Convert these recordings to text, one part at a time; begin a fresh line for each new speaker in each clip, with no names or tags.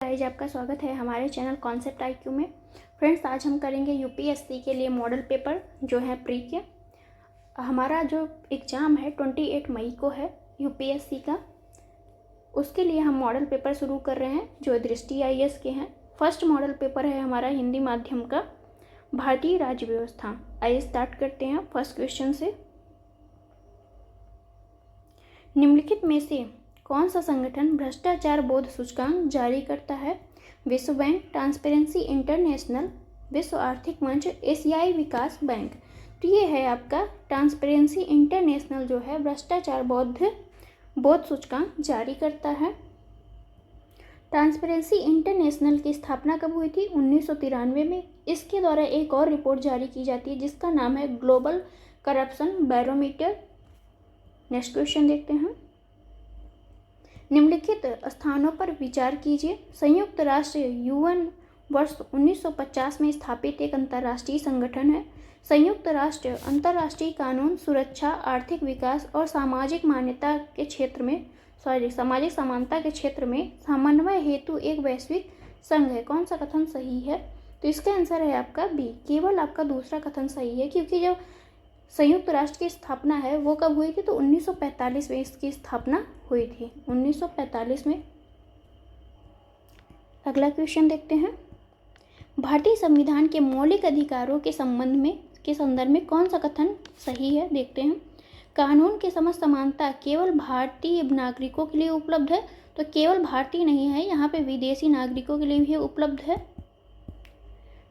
Guys, आपका स्वागत है हमारे चैनल कॉन्सेप्ट IQ में। फ्रेंड्स, आज हम करेंगे यूपीएससी के लिए मॉडल पेपर जो है प्री के। हमारा जो एग्ज़ाम है 28 मई को है यूपीएससी का। उसके लिए हम मॉडल पेपर शुरू कर रहे हैं जो दृष्टि IAS के हैं। फर्स्ट मॉडल पेपर है हमारा हिंदी माध्यम का, भारतीय राज्य व्यवस्था। आइए स्टार्ट करते हैं फर्स्ट क्वेश्चन से। निम्नलिखित में से कौन सा संगठन भ्रष्टाचार बोध सूचकांक जारी करता है? विश्व बैंक, ट्रांसपेरेंसी इंटरनेशनल, विश्व आर्थिक मंच, एशियाई विकास बैंक। तो ये है आपका ट्रांसपेरेंसी इंटरनेशनल जो है भ्रष्टाचार बोध सूचकांक जारी करता है। ट्रांसपेरेंसी इंटरनेशनल की स्थापना कब हुई थी? 1993 में। इसके द्वारा एक और रिपोर्ट जारी की जाती है जिसका नाम है global corruption barometer. Next question देखते हैं। निम्नलिखित स्थानों पर विचार कीजिए। संयुक्त राष्ट्र UN वर्ष 1950 में स्थापित एक अंतर्राष्ट्रीय संगठन है। संयुक्त राष्ट्र अंतर्राष्ट्रीय कानून, सुरक्षा, आर्थिक विकास और सामाजिक समानता के क्षेत्र में समन्वय हेतु एक वैश्विक संघ है। कौन सा कथन सही है? तो इसका आंसर है आपका बी। केवल आपका दूसरा कथन सही है, क्योंकि जो संयुक्त राष्ट्र की स्थापना है वो कब हुई थी? तो 1945 में इसकी स्थापना हुई थी, 1945 में। अगला क्वेश्चन देखते हैं। भारतीय संविधान के मौलिक अधिकारों के संदर्भ में कौन सा कथन सही है? देखते हैं। कानून के समस्त समानता केवल भारतीय नागरिकों के लिए उपलब्ध है। तो केवल भारतीय नहीं है, यहाँ पे विदेशी नागरिकों के लिए भी उपलब्ध है।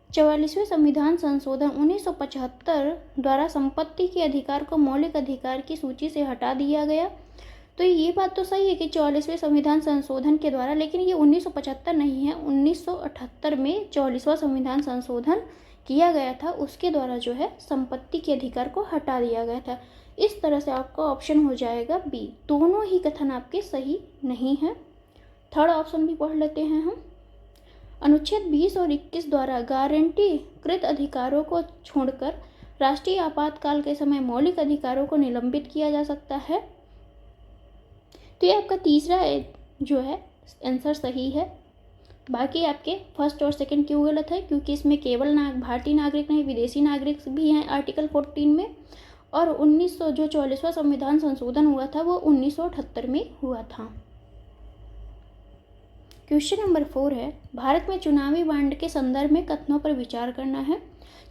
44वें संविधान संशोधन 1975 द्वारा संपत्ति के अधिकार को मौलिक अधिकार की सूची से हटा दिया गया। तो ये बात तो सही है कि 44वें संविधान संशोधन के द्वारा, लेकिन ये 1975 नहीं है, 1978 में 44वां संविधान संशोधन किया गया था। उसके द्वारा जो है संपत्ति के अधिकार को हटा दिया गया था। इस तरह से आपका ऑप्शन हो जाएगा बी। दोनों ही कथन आपके सही नहीं है। थर्ड ऑप्शन भी पढ़ लेते हैं हम। अनुच्छेद 20 और 21 द्वारा गारंटी कृत अधिकारों को छोड़कर राष्ट्रीय आपातकाल के समय मौलिक अधिकारों को निलंबित किया जा सकता है। तो ये आपका तीसरा जो है आंसर सही है। बाकी आपके फर्स्ट और सेकंड क्यों गलत है? क्योंकि इसमें केवल भारतीय नागरिक नहीं, विदेशी नागरिक भी हैं आर्टिकल 14 में। और 1900 जो 44वां संविधान संशोधन हुआ था वो 1978 में हुआ था। क्वेश्चन नंबर 4 है, भारत में चुनावी बांड के संदर्भ में कथनों पर विचार करना है।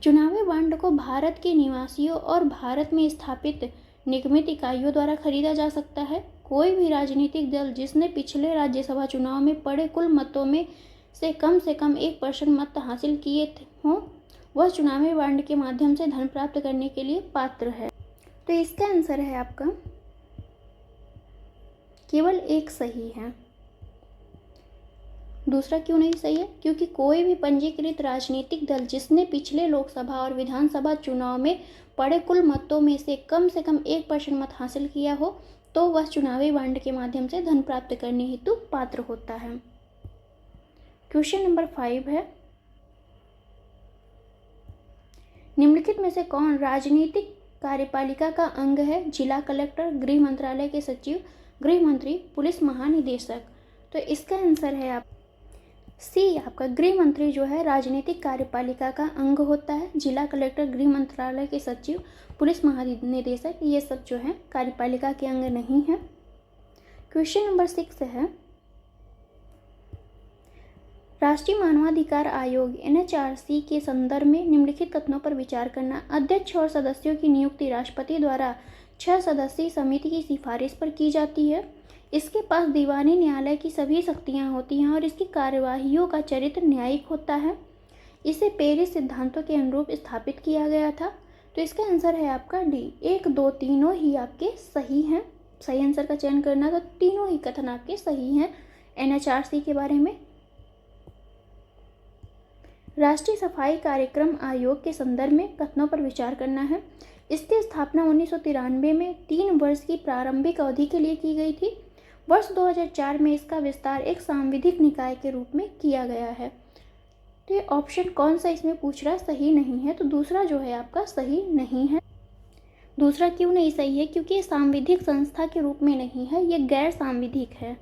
चुनावी बांड को भारत के निवासियों और भारत में स्थापित निगमित इकाइयों द्वारा खरीदा जा सकता है। कोई भी राजनीतिक दल जिसने पिछले राज्यसभा चुनाव में पड़े कुल मतों में से कम 1% मत हासिल किए हों, वह चुनावी बांड के माध्यम से धन प्राप्त करने के लिए पात्र है। तो इसका आंसर है आपका केवल एक सही है। दूसरा क्यों नहीं सही है? क्योंकि कोई भी पंजीकृत राजनीतिक दल जिसने पिछले लोकसभा और विधानसभा चुनाव में पड़े कुल मतों में से कम 1% मत हासिल किया हो तो वह चुनावी बांड के माध्यम से धन प्राप्त करने हेतु पात्र होता है। क्वेश्चन नंबर 5 है, निम्नलिखित में से कौन राजनीतिक कार्यपालिका का अंग है? जिला कलेक्टर, गृह मंत्रालय के सचिव, गृह मंत्री, पुलिस महानिदेशक। तो इसका आंसर है आप सी। आपका गृह मंत्री जो है राजनीतिक कार्यपालिका का अंग होता है। जिला कलेक्टर, गृह मंत्रालय के सचिव, पुलिस महानिदेशक, ये सब जो है कार्यपालिका के अंग नहीं है। क्वेश्चन नंबर 6 है, राष्ट्रीय मानवाधिकार आयोग NHRC के संदर्भ में निम्नलिखित कथनों पर विचार करना। अध्यक्ष और सदस्यों की नियुक्ति राष्ट्रपति द्वारा 6 सदस्यीय समिति की सिफारिश पर की जाती है। इसके पास दीवानी न्यायालय की सभी शक्तियां होती हैं और इसकी कार्यवाहियों का चरित्र न्यायिक होता है। इसे पेरिस सिद्धांतों के अनुरूप स्थापित किया गया था। तो इसका आंसर है आपका डी। 1, 2, तीनों ही आपके सही हैं। सही आंसर का चयन करना, तो तीनों ही कथन आपके सही हैं NHRC के बारे में। राष्ट्रीय सफाई कार्यक्रम आयोग के संदर्भ में कथनों पर विचार करना है। इसकी स्थापना 1993 में 3 वर्ष की प्रारंभिक अवधि के लिए की गई थी। वर्ष 2004 में इसका विस्तार एक सांविधिक निकाय के रूप में किया गया है। तो ये ऑप्शन कौन सा इसमें पूछ रहा है? सही नहीं है। तो दूसरा जो है आपका सही नहीं है। दूसरा क्यों नहीं सही है? क्योंकि ये सांविधिक संस्था के रूप में नहीं है, ये गैर सांविधिक है।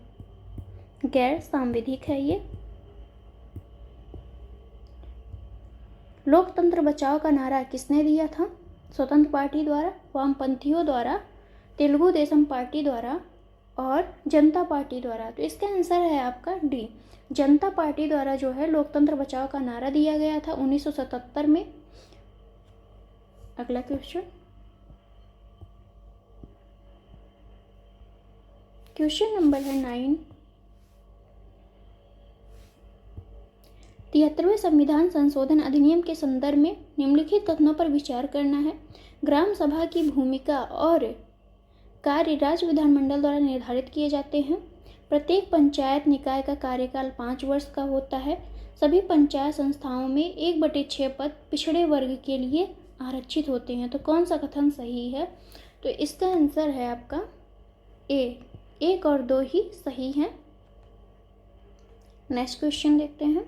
गैर सांविधिक है ये। लोकतंत्र बचाओ का नारा किसने दिया था? स्वतंत्र पार्टी द्वारा, वामपंथियों द्वारा, तेलुगु देशम पार्टी द्वारा और जनता पार्टी द्वारा। तो इसका आंसर है आपका डी, जनता पार्टी द्वारा जो है लोकतंत्र बचाओ का नारा दिया गया था 1977 में। अगला क्वेश्चन नंबर है 9। 73वें संविधान संशोधन अधिनियम के संदर्भ में निम्नलिखित कथनों पर विचार करना है। ग्राम सभा की भूमिका और कार्य राज्य विधानमंडल द्वारा निर्धारित किए जाते हैं। प्रत्येक पंचायत निकाय का कार्यकाल 5 वर्ष का होता है। सभी पंचायत संस्थाओं में 1/6 पद पिछड़े वर्ग के लिए आरक्षित होते हैं। तो कौन सा कथन सही है? तो इसका आंसर है आपका ए, 1 और 2 ही सही है। नेक्स्ट क्वेश्चन देखते हैं।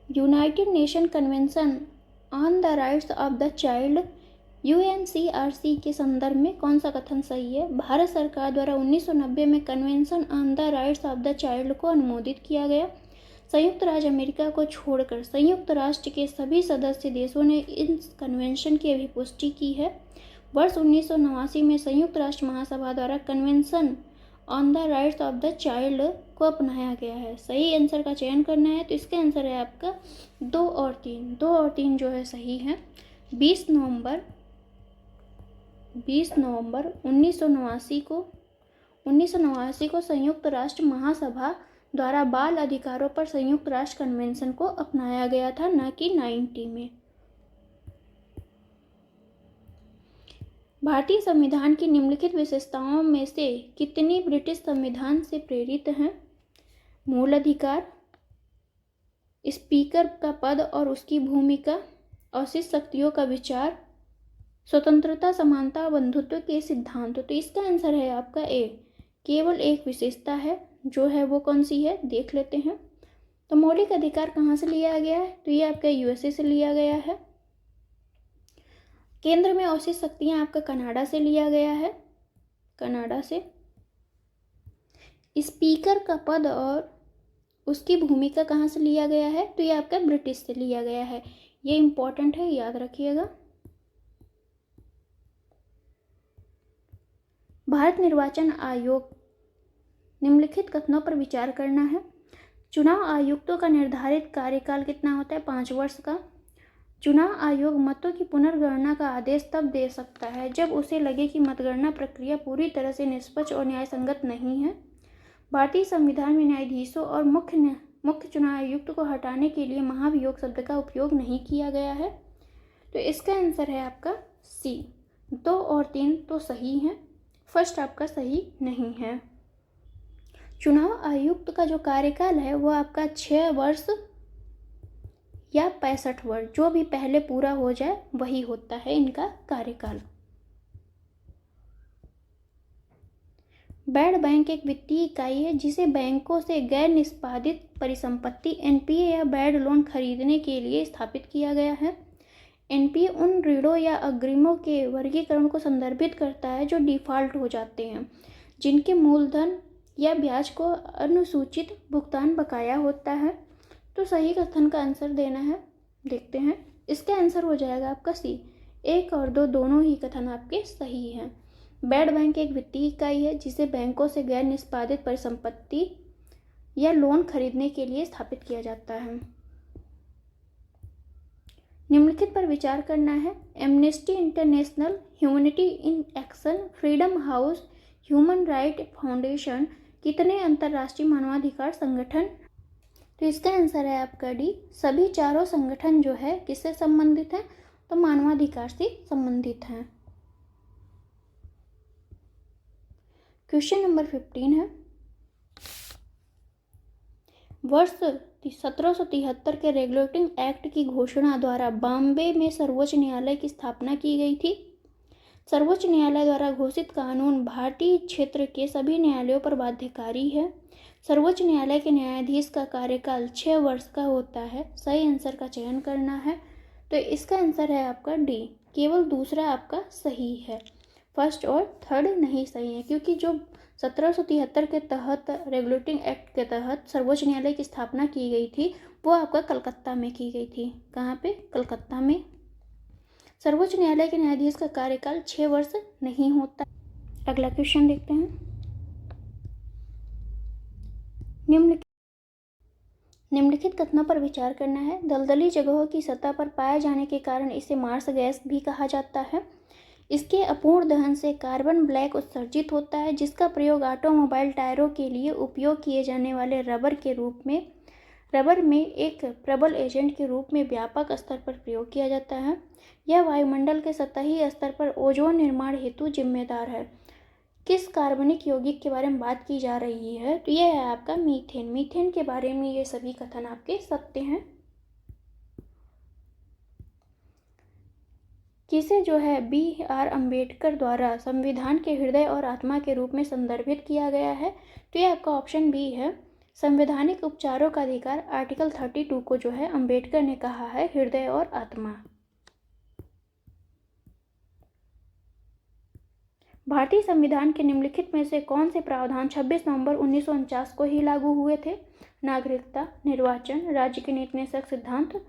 United nation convention on the rights of the child UNCRC के संदर्भ में कौन सा कथन सही है? भारत सरकार द्वारा 1990 में convention on the rights of the child को अनुमोदित किया गया। संयुक्त राज्य अमेरिका को छोड़कर संयुक्त राष्ट्र के सभी सदस्य देशों ने इस कन्वेंशन की अभिपुष्टि की है। वर्ष 1989 में संयुक्त राष्ट्र महासभा द्वारा convention on the rights of the child को अपनाया गया है। सही आंसर का चयन करना है। तो इसका आंसर है आपका 2 और 3। 2 और 3 जो है सही है। 20 नवंबर 1989 को संयुक्त राष्ट्र महासभा द्वारा बाल अधिकारों पर संयुक्त राष्ट्र कन्वेंशन को अपनाया गया था, न कि 90 में। भारतीय संविधान की निम्नलिखित विशेषताओं में से कितनी ब्रिटिश संविधान से प्रेरित हैं? मूल अधिकार, स्पीकर का पद और उसकी भूमिका, अवशिष्ट शक्तियों का विचार, स्वतंत्रता, समानता और बंधुत्व के सिद्धांत। तो इसका आंसर है आपका ए, केवल एक विशेषता है। जो है वो कौन सी है, देख लेते हैं। तो मौलिक अधिकार कहाँ से लिया गया है? तो ये आपका USA से लिया गया है। केंद्र में अवशिष्ट शक्तियाँ आपका कनाडा से लिया गया है, कनाडा से। स्पीकर का पद और उसकी भूमिका कहाँ से लिया गया है? तो ये आपका ब्रिटिश से लिया गया है। ये इंपॉर्टेंट है, याद रखिएगा। भारत निर्वाचन आयोग निम्नलिखित कथनों पर विचार करना है। चुनाव आयुक्तों का निर्धारित कार्यकाल कितना होता है? 5 वर्ष का। चुनाव आयोग मतों की पुनर्गणना का आदेश तब दे सकता है जब उसे लगे कि मतगणना प्रक्रिया पूरी तरह से निष्पक्ष और न्यायसंगत नहीं है। भारतीय संविधान में न्यायाधीशों और मुख्य चुनाव आयुक्त को हटाने के लिए महाभियोग शब्द का उपयोग नहीं किया गया है। तो इसका आंसर है आपका सी। 2 और 3 तो सही है, फर्स्ट आपका सही नहीं है। चुनाव आयुक्त का जो कार्यकाल है वो आपका 6 वर्ष या 65 वर्ष, जो भी पहले पूरा हो जाए वही होता है इनका कार्यकाल। बैड बैंक एक वित्तीय इकाई है जिसे बैंकों से गैर निष्पादित परिसंपत्ति NPA या बैड लोन खरीदने के लिए स्थापित किया गया है। NPA उन ऋणों या अग्रिमों के वर्गीकरण को संदर्भित करता है जो डिफ़ॉल्ट हो जाते हैं, जिनके मूलधन या ब्याज को अनुसूचित भुगतान बकाया होता है। तो सही कथन का आंसर देना है, देखते हैं। इसका आंसर हो जाएगा आपका सी। 1 और 2 दोनों ही कथन आपके सही हैं। बैड बैंक एक वित्तीय इकाई है जिसे बैंकों से गैर निष्पादित परिसंपत्ति या लोन खरीदने के लिए स्थापित किया जाता है। निम्नलिखित पर विचार करना है। Amnesty international, humanity in action, freedom house, human right foundation कितने अंतर्राष्ट्रीय मानवाधिकार संगठन? तो इसका आंसर है आपका डी। सभी चारों संगठन जो है किससे संबंधित हैं? तो मानवाधिकार से संबंधित हैं। क्वेश्चन नंबर 15 है। वर्ष 1773 के रेगुलेटिंग एक्ट की घोषणा द्वारा बॉम्बे में सर्वोच्च न्यायालय की स्थापना की गई थी। सर्वोच्च न्यायालय द्वारा घोषित कानून भारतीय क्षेत्र के सभी न्यायालयों पर बाध्यकारी है। सर्वोच्च न्यायालय के न्यायाधीश का कार्यकाल 6 वर्ष का होता है। सही आंसर का चयन करना है। तो इसका आंसर है आपका डी, केवल दूसरा आपका सही है, फर्स्ट और थर्ड नहीं सही है, क्योंकि जो 1773 के तहत रेगुलेटिंग एक्ट के तहत सर्वोच्च न्यायालय की स्थापना की गई थी, वो आपका कलकत्ता में की गई थी। कहाँ पे? कलकत्ता में। सर्वोच्च न्यायालय के न्यायाधीश का कार्यकाल 6 वर्ष नहीं होता। अगला क्वेश्चन देखते हैं। निम्नलिखित कथनों पर विचार करना है। दलदली जगहों की सतह पर पाए जाने के कारण इसे मार्स गैस भी कहा जाता है। इसके अपूर्ण दहन से कार्बन ब्लैक उत्सर्जित होता है, जिसका प्रयोग ऑटोमोबाइल टायरों के लिए उपयोग किए जाने वाले रबर में एक प्रबल एजेंट के रूप में व्यापक स्तर पर प्रयोग किया जाता है। यह वायुमंडल के सतही स्तर पर ओजोन निर्माण हेतु जिम्मेदार है। किस कार्बनिक यौगिक के बारे में बात की जा रही है? तो यह है आपका मीथेन। मीथेन के बारे में ये सभी कथन आपके सत्य हैं। किसे जो है B.R. अम्बेडकर द्वारा संविधान के हृदय और आत्मा के रूप में संदर्भित किया गया है? तो यह आपका ऑप्शन बी है। संवैधानिक उपचारों का अधिकार आर्टिकल 32 को जो है अम्बेडकर ने कहा है हृदय और आत्मा। भारतीय संविधान के निम्नलिखित में से कौन से प्रावधान 26 नवंबर 1949 को ही लागू हुए थे? नागरिकता, निर्वाचन, राज्य के नीति निषेधक सिद्धांत,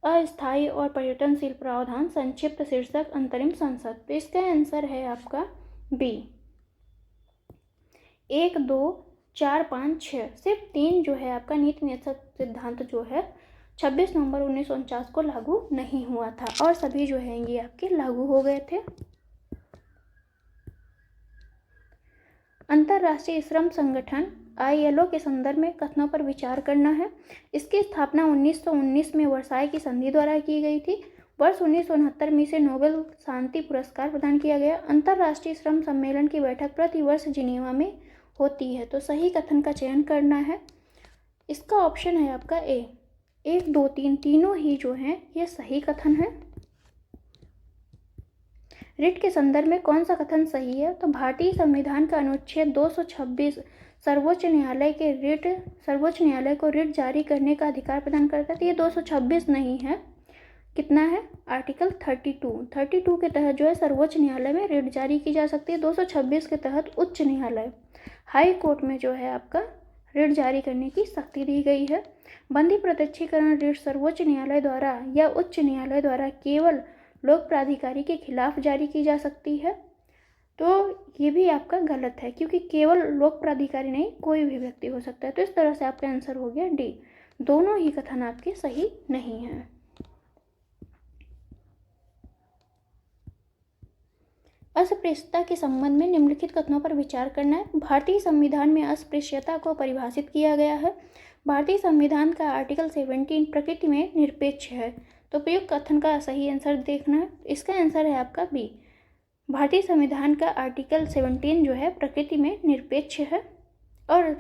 अस्थायी और परिवर्तनशील प्रावधान, संक्षिप्त शीर्षक, अंतरिम संसद। तो इसका आंसर है आपका बी। 1, 2, 4, 5, 6 सिर्फ 3 जो है आपका नीति निषेधक सिद्धांत जो है 26 नवंबर 1949 को लागू नहीं हुआ था, और सभी जो है ये आपके लागू हो गए थे। अंतर्राष्ट्रीय श्रम संगठन ILO के संदर्भ में कथनों पर विचार करना है। इसकी स्थापना 1919 में वर्साई की संधि द्वारा की गई थी। वर्ष 1969 में इसे नोबेल शांति पुरस्कार प्रदान किया गया। अंतर्राष्ट्रीय श्रम सम्मेलन की बैठक प्रति वर्ष जिनेवा में होती है। तो सही कथन का चयन करना है। इसका ऑप्शन है आपका ए। 1, 2, 3 तीनों ही जो हैं ये सही कथन है। रिट के संदर्भ में कौन सा कथन सही है? तो भारतीय संविधान का अनुच्छेद 226 सर्वोच्च न्यायालय को रिट जारी करने का अधिकार प्रदान करता है। तो ये 226 नहीं है, कितना है? आर्टिकल 32 के तहत जो है सर्वोच्च न्यायालय में रिट जारी की जा सकती है। 226 के तहत उच्च न्यायालय हाई कोर्ट में जो है आपका रिट जारी करने की शक्ति दी गई है। बंदी प्रत्यक्षीकरण रिट सर्वोच्च न्यायालय द्वारा या उच्च न्यायालय द्वारा केवल लोक प्राधिकारी के खिलाफ जारी की जा सकती है। तो ये भी आपका गलत है, क्योंकि केवल लोक प्राधिकारी नहीं, कोई भी व्यक्ति हो सकता है। तो इस तरह से आपका आंसर हो गया डी। दोनों ही कथन आपके सही नहीं हैं। अस्पृश्यता के संबंध में निम्नलिखित कथनों पर विचार करना है। भारतीय संविधान में अस्पृश्यता को परिभाषित किया गया है। भारतीय संविधान का आर्टिकल 17 प्रकृति में निरपेक्ष है। तो प्रयुक्त कथन का सही आंसर देखना है। इसका आंसर है आपका बी। भारतीय संविधान का आर्टिकल 17 जो है प्रकृति में निरपेक्ष है, और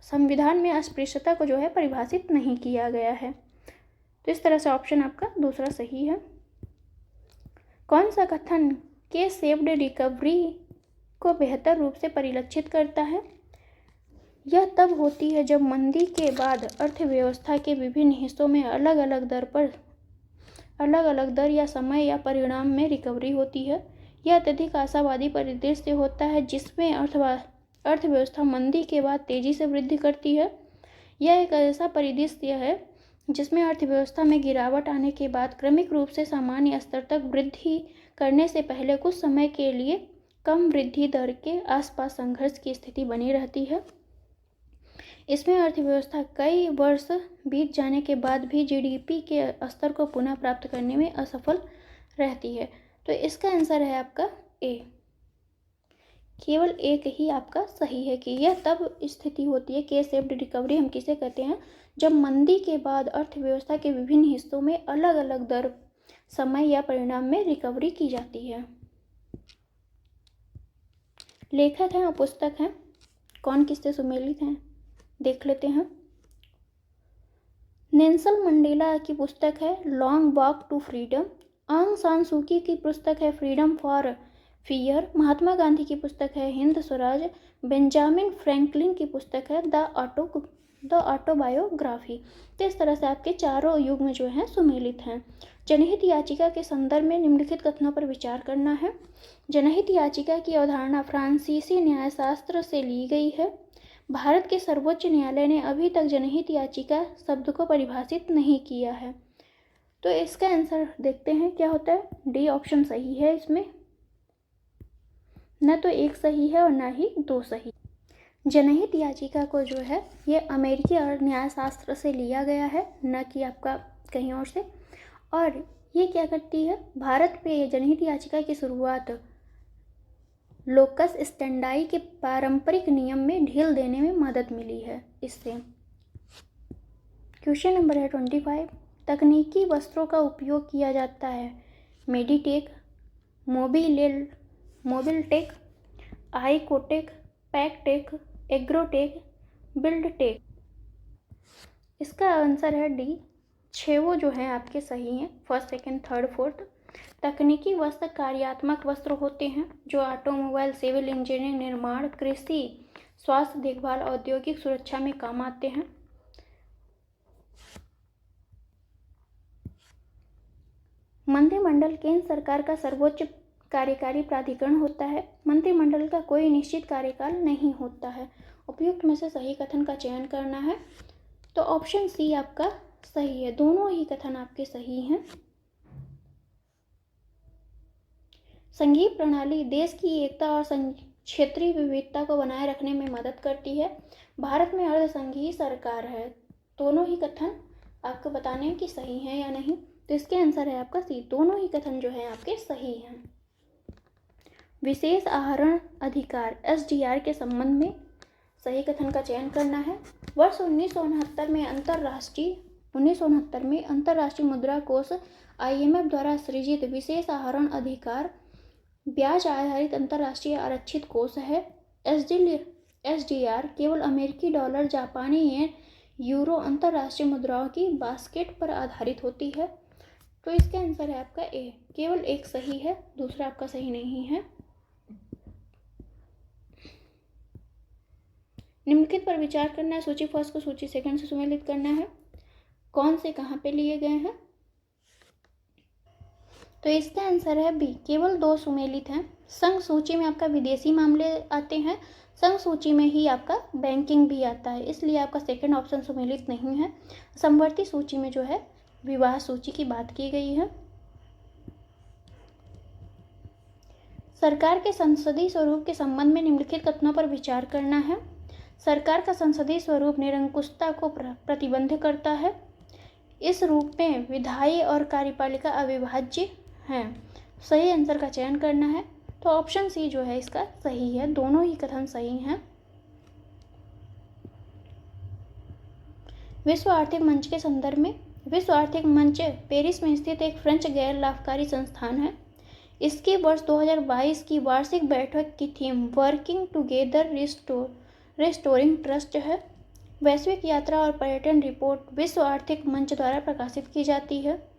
संविधान में अस्पृश्यता को जो है परिभाषित नहीं किया गया है। तो इस तरह से ऑप्शन आपका दूसरा सही है। कौन सा कथन के सेफ्ड रिकवरी को बेहतर रूप से परिलक्षित करता है? यह तब होती है जब मंदी के बाद अर्थव्यवस्था के विभिन्न हिस्सों में अलग अलग दर या समय या परिणाम में रिकवरी होती है। यह अत्यधिक आशावादी परिदृश्य होता है जिसमें अर्थव्यवस्था मंदी के बाद तेजी से वृद्धि करती है। यह एक ऐसा परिदृश्य है जिसमें अर्थव्यवस्था में गिरावट आने के बाद क्रमिक रूप से सामान्य स्तर तक वृद्धि करने से पहले कुछ समय के लिए कम वृद्धि दर के आसपास संघर्ष की स्थिति बनी रहती है। इसमें अर्थव्यवस्था कई वर्ष बीत जाने के बाद भी GDP के स्तर को पुनः प्राप्त करने में असफल रहती है। तो इसका आंसर है आपका ए। केवल एक ही आपका सही है कि यह तब स्थिति होती है, के सेफ्ड रिकवरी हम किसे कहते हैं, जब मंदी के बाद अर्थव्यवस्था के विभिन्न हिस्सों में अलग अलग दर, समय या परिणाम में रिकवरी की जाती है। लेखक हैं और पुस्तक हैं, कौन किससे सुमेलित हैं देख लेते हैं। नेल्सन मंडेला की पुस्तक है लॉन्ग वॉक टू फ्रीडम। आंग सान सूकी की पुस्तक है freedom for fear. Mahatma Gandhi की पुस्तक है हिंद स्वराज। बेंजामिन फ्रैंकलिन की पुस्तक है द ऑटोबायोग्राफी। तो इस तरह से आपके चारों युग में जो है सुमेलित हैं। जनहित याचिका के संदर्भ में निम्नलिखित कथनों पर विचार करना है। जनहित याचिका की अवधारणा फ्रांसीसी न्यायशास्त्र से ली गई है। भारत के सर्वोच्च न्यायालय ने अभी तक जनहित याचिका शब्द को परिभाषित नहीं किया है। तो इसका आंसर देखते हैं क्या होता है। डी ऑप्शन सही है। इसमें न तो एक सही है और ना ही दो सही। जनहित याचिका को जो है ये अमेरिकी और न्यायशास्त्र से लिया गया है, न कि आपका कहीं और से। और ये क्या करती है, भारत पे जनहित याचिका की शुरुआत लोकस स्टैंडाई के पारंपरिक नियम में ढील देने में मदद मिली है इससे। क्वेश्चन नंबर है 25। तकनीकी वस्त्रों का उपयोग किया जाता है। Meditech, mobiltech, oekotech, packtech, agrotech, buildtech. इसका आंसर है डी। 6 वो जो हैं आपके सही हैं, फर्स्ट, सेकंड, थर्ड, फोर्थ। तकनीकी वस्त्र कार्यात्मक वस्त्र होते हैं जो ऑटोमोबाइल, सिविल इंजीनियरिंग, निर्माण, कृषि, स्वास्थ्य देखभाल, औद्योगिक सुरक्षा में काम आते हैं। मंत्रिमंडल केंद्र सरकार का सर्वोच्च कार्यकारी प्राधिकरण होता है। मंत्रिमंडल का कोई निश्चित कार्यकाल नहीं होता है। उपयुक्त में से सही कथन का चयन करना है। तो ऑप्शन सी आपका सही है। दोनों ही कथन आपके सही हैं। संघीय प्रणाली देश की एकता और क्षेत्रीय विविधता को बनाए रखने में मदद करती है। भारत में अर्धसंघीय सरकार है। दोनों ही कथन आपको बताने हैं कि सही है या नहीं। तो इसके आंसर है आपका सी। दोनों ही कथन जो है आपके सही हैं। विशेष आहरण अधिकार SDR के संबंध में सही कथन का चयन करना है। वर्ष 1969 में अंतर्राष्ट्रीय मुद्रा कोष IMF द्वारा सृजित विशेष आहरण अधिकार ब्याज आधारित अंतर्राष्ट्रीय आरक्षित कोष है। SDR केवल अमेरिकी डॉलर, जापानी येन, यूरो अंतर्राष्ट्रीय मुद्राओं की बास्केट पर आधारित होती है। तो इसका आंसर है आपका ए। केवल एक सही है, दूसरा आपका सही नहीं है। निम्नलिखित पर विचार करना है। सूची फर्स्ट को सूची सेकंड से सुमेलित करना है। कौन से कहाँ पे लिए गए हैं। तो इसका आंसर है बी। केवल 2 सुमेलित हैं। संघ सूची में आपका विदेशी मामले आते हैं, संघ सूची में ही आपका बैंकिंग भी आता है, इसलिए आपका सेकंड ऑप्शन सुमेलित नहीं है। समवर्ती सूची में जो है विवाह सूची की बात की गई है। सरकार के संसदीय स्वरूप के संबंध में निम्नलिखित कथनों पर विचार करना है। सरकार का संसदीय स्वरूप निरंकुशता को प्रतिबंध करता है। इस रूप में विधायी और कार्यपालिका अविभाज्य हैं। सही आंसर का चयन करना है। तो ऑप्शन सी जो है इसका सही है। दोनों ही कथन सही हैं। विश्व आर्थिक मंच के संदर्भ में, विश्व आर्थिक मंच पेरिस में स्थित एक फ्रेंच गैर लाभकारी संस्थान है। इसकी वर्ष 2022 की वार्षिक बैठक की theme working together restoring trust है। वैश्विक यात्रा और पर्यटन रिपोर्ट विश्व आर्थिक मंच द्वारा प्रकाशित की जाती है।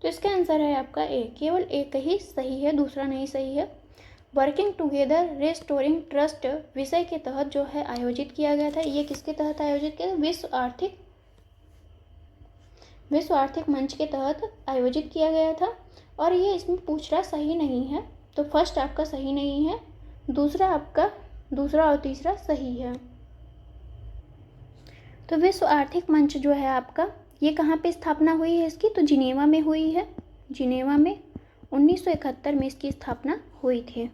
तो इसका आंसर है आपका ए। केवल एक ही सही है, दूसरा नहीं सही है। वर्किंग टुगेदर रिस्टोरिंग ट्रस्ट विषय के तहत जो है आयोजित किया गया था। ये किसके तहत आयोजित किया था? विश्व आर्थिक मंच के तहत आयोजित किया गया था। और ये इसमें पूछ रहा सही नहीं है, तो फर्स्ट आपका सही नहीं है, दूसरा और तीसरा सही है। तो विश्व आर्थिक मंच जो है आपका, ये कहाँ पे स्थापना हुई है इसकी? तो जिनेवा में हुई है। जिनेवा में 1971 में इसकी स्थापना हुई थी।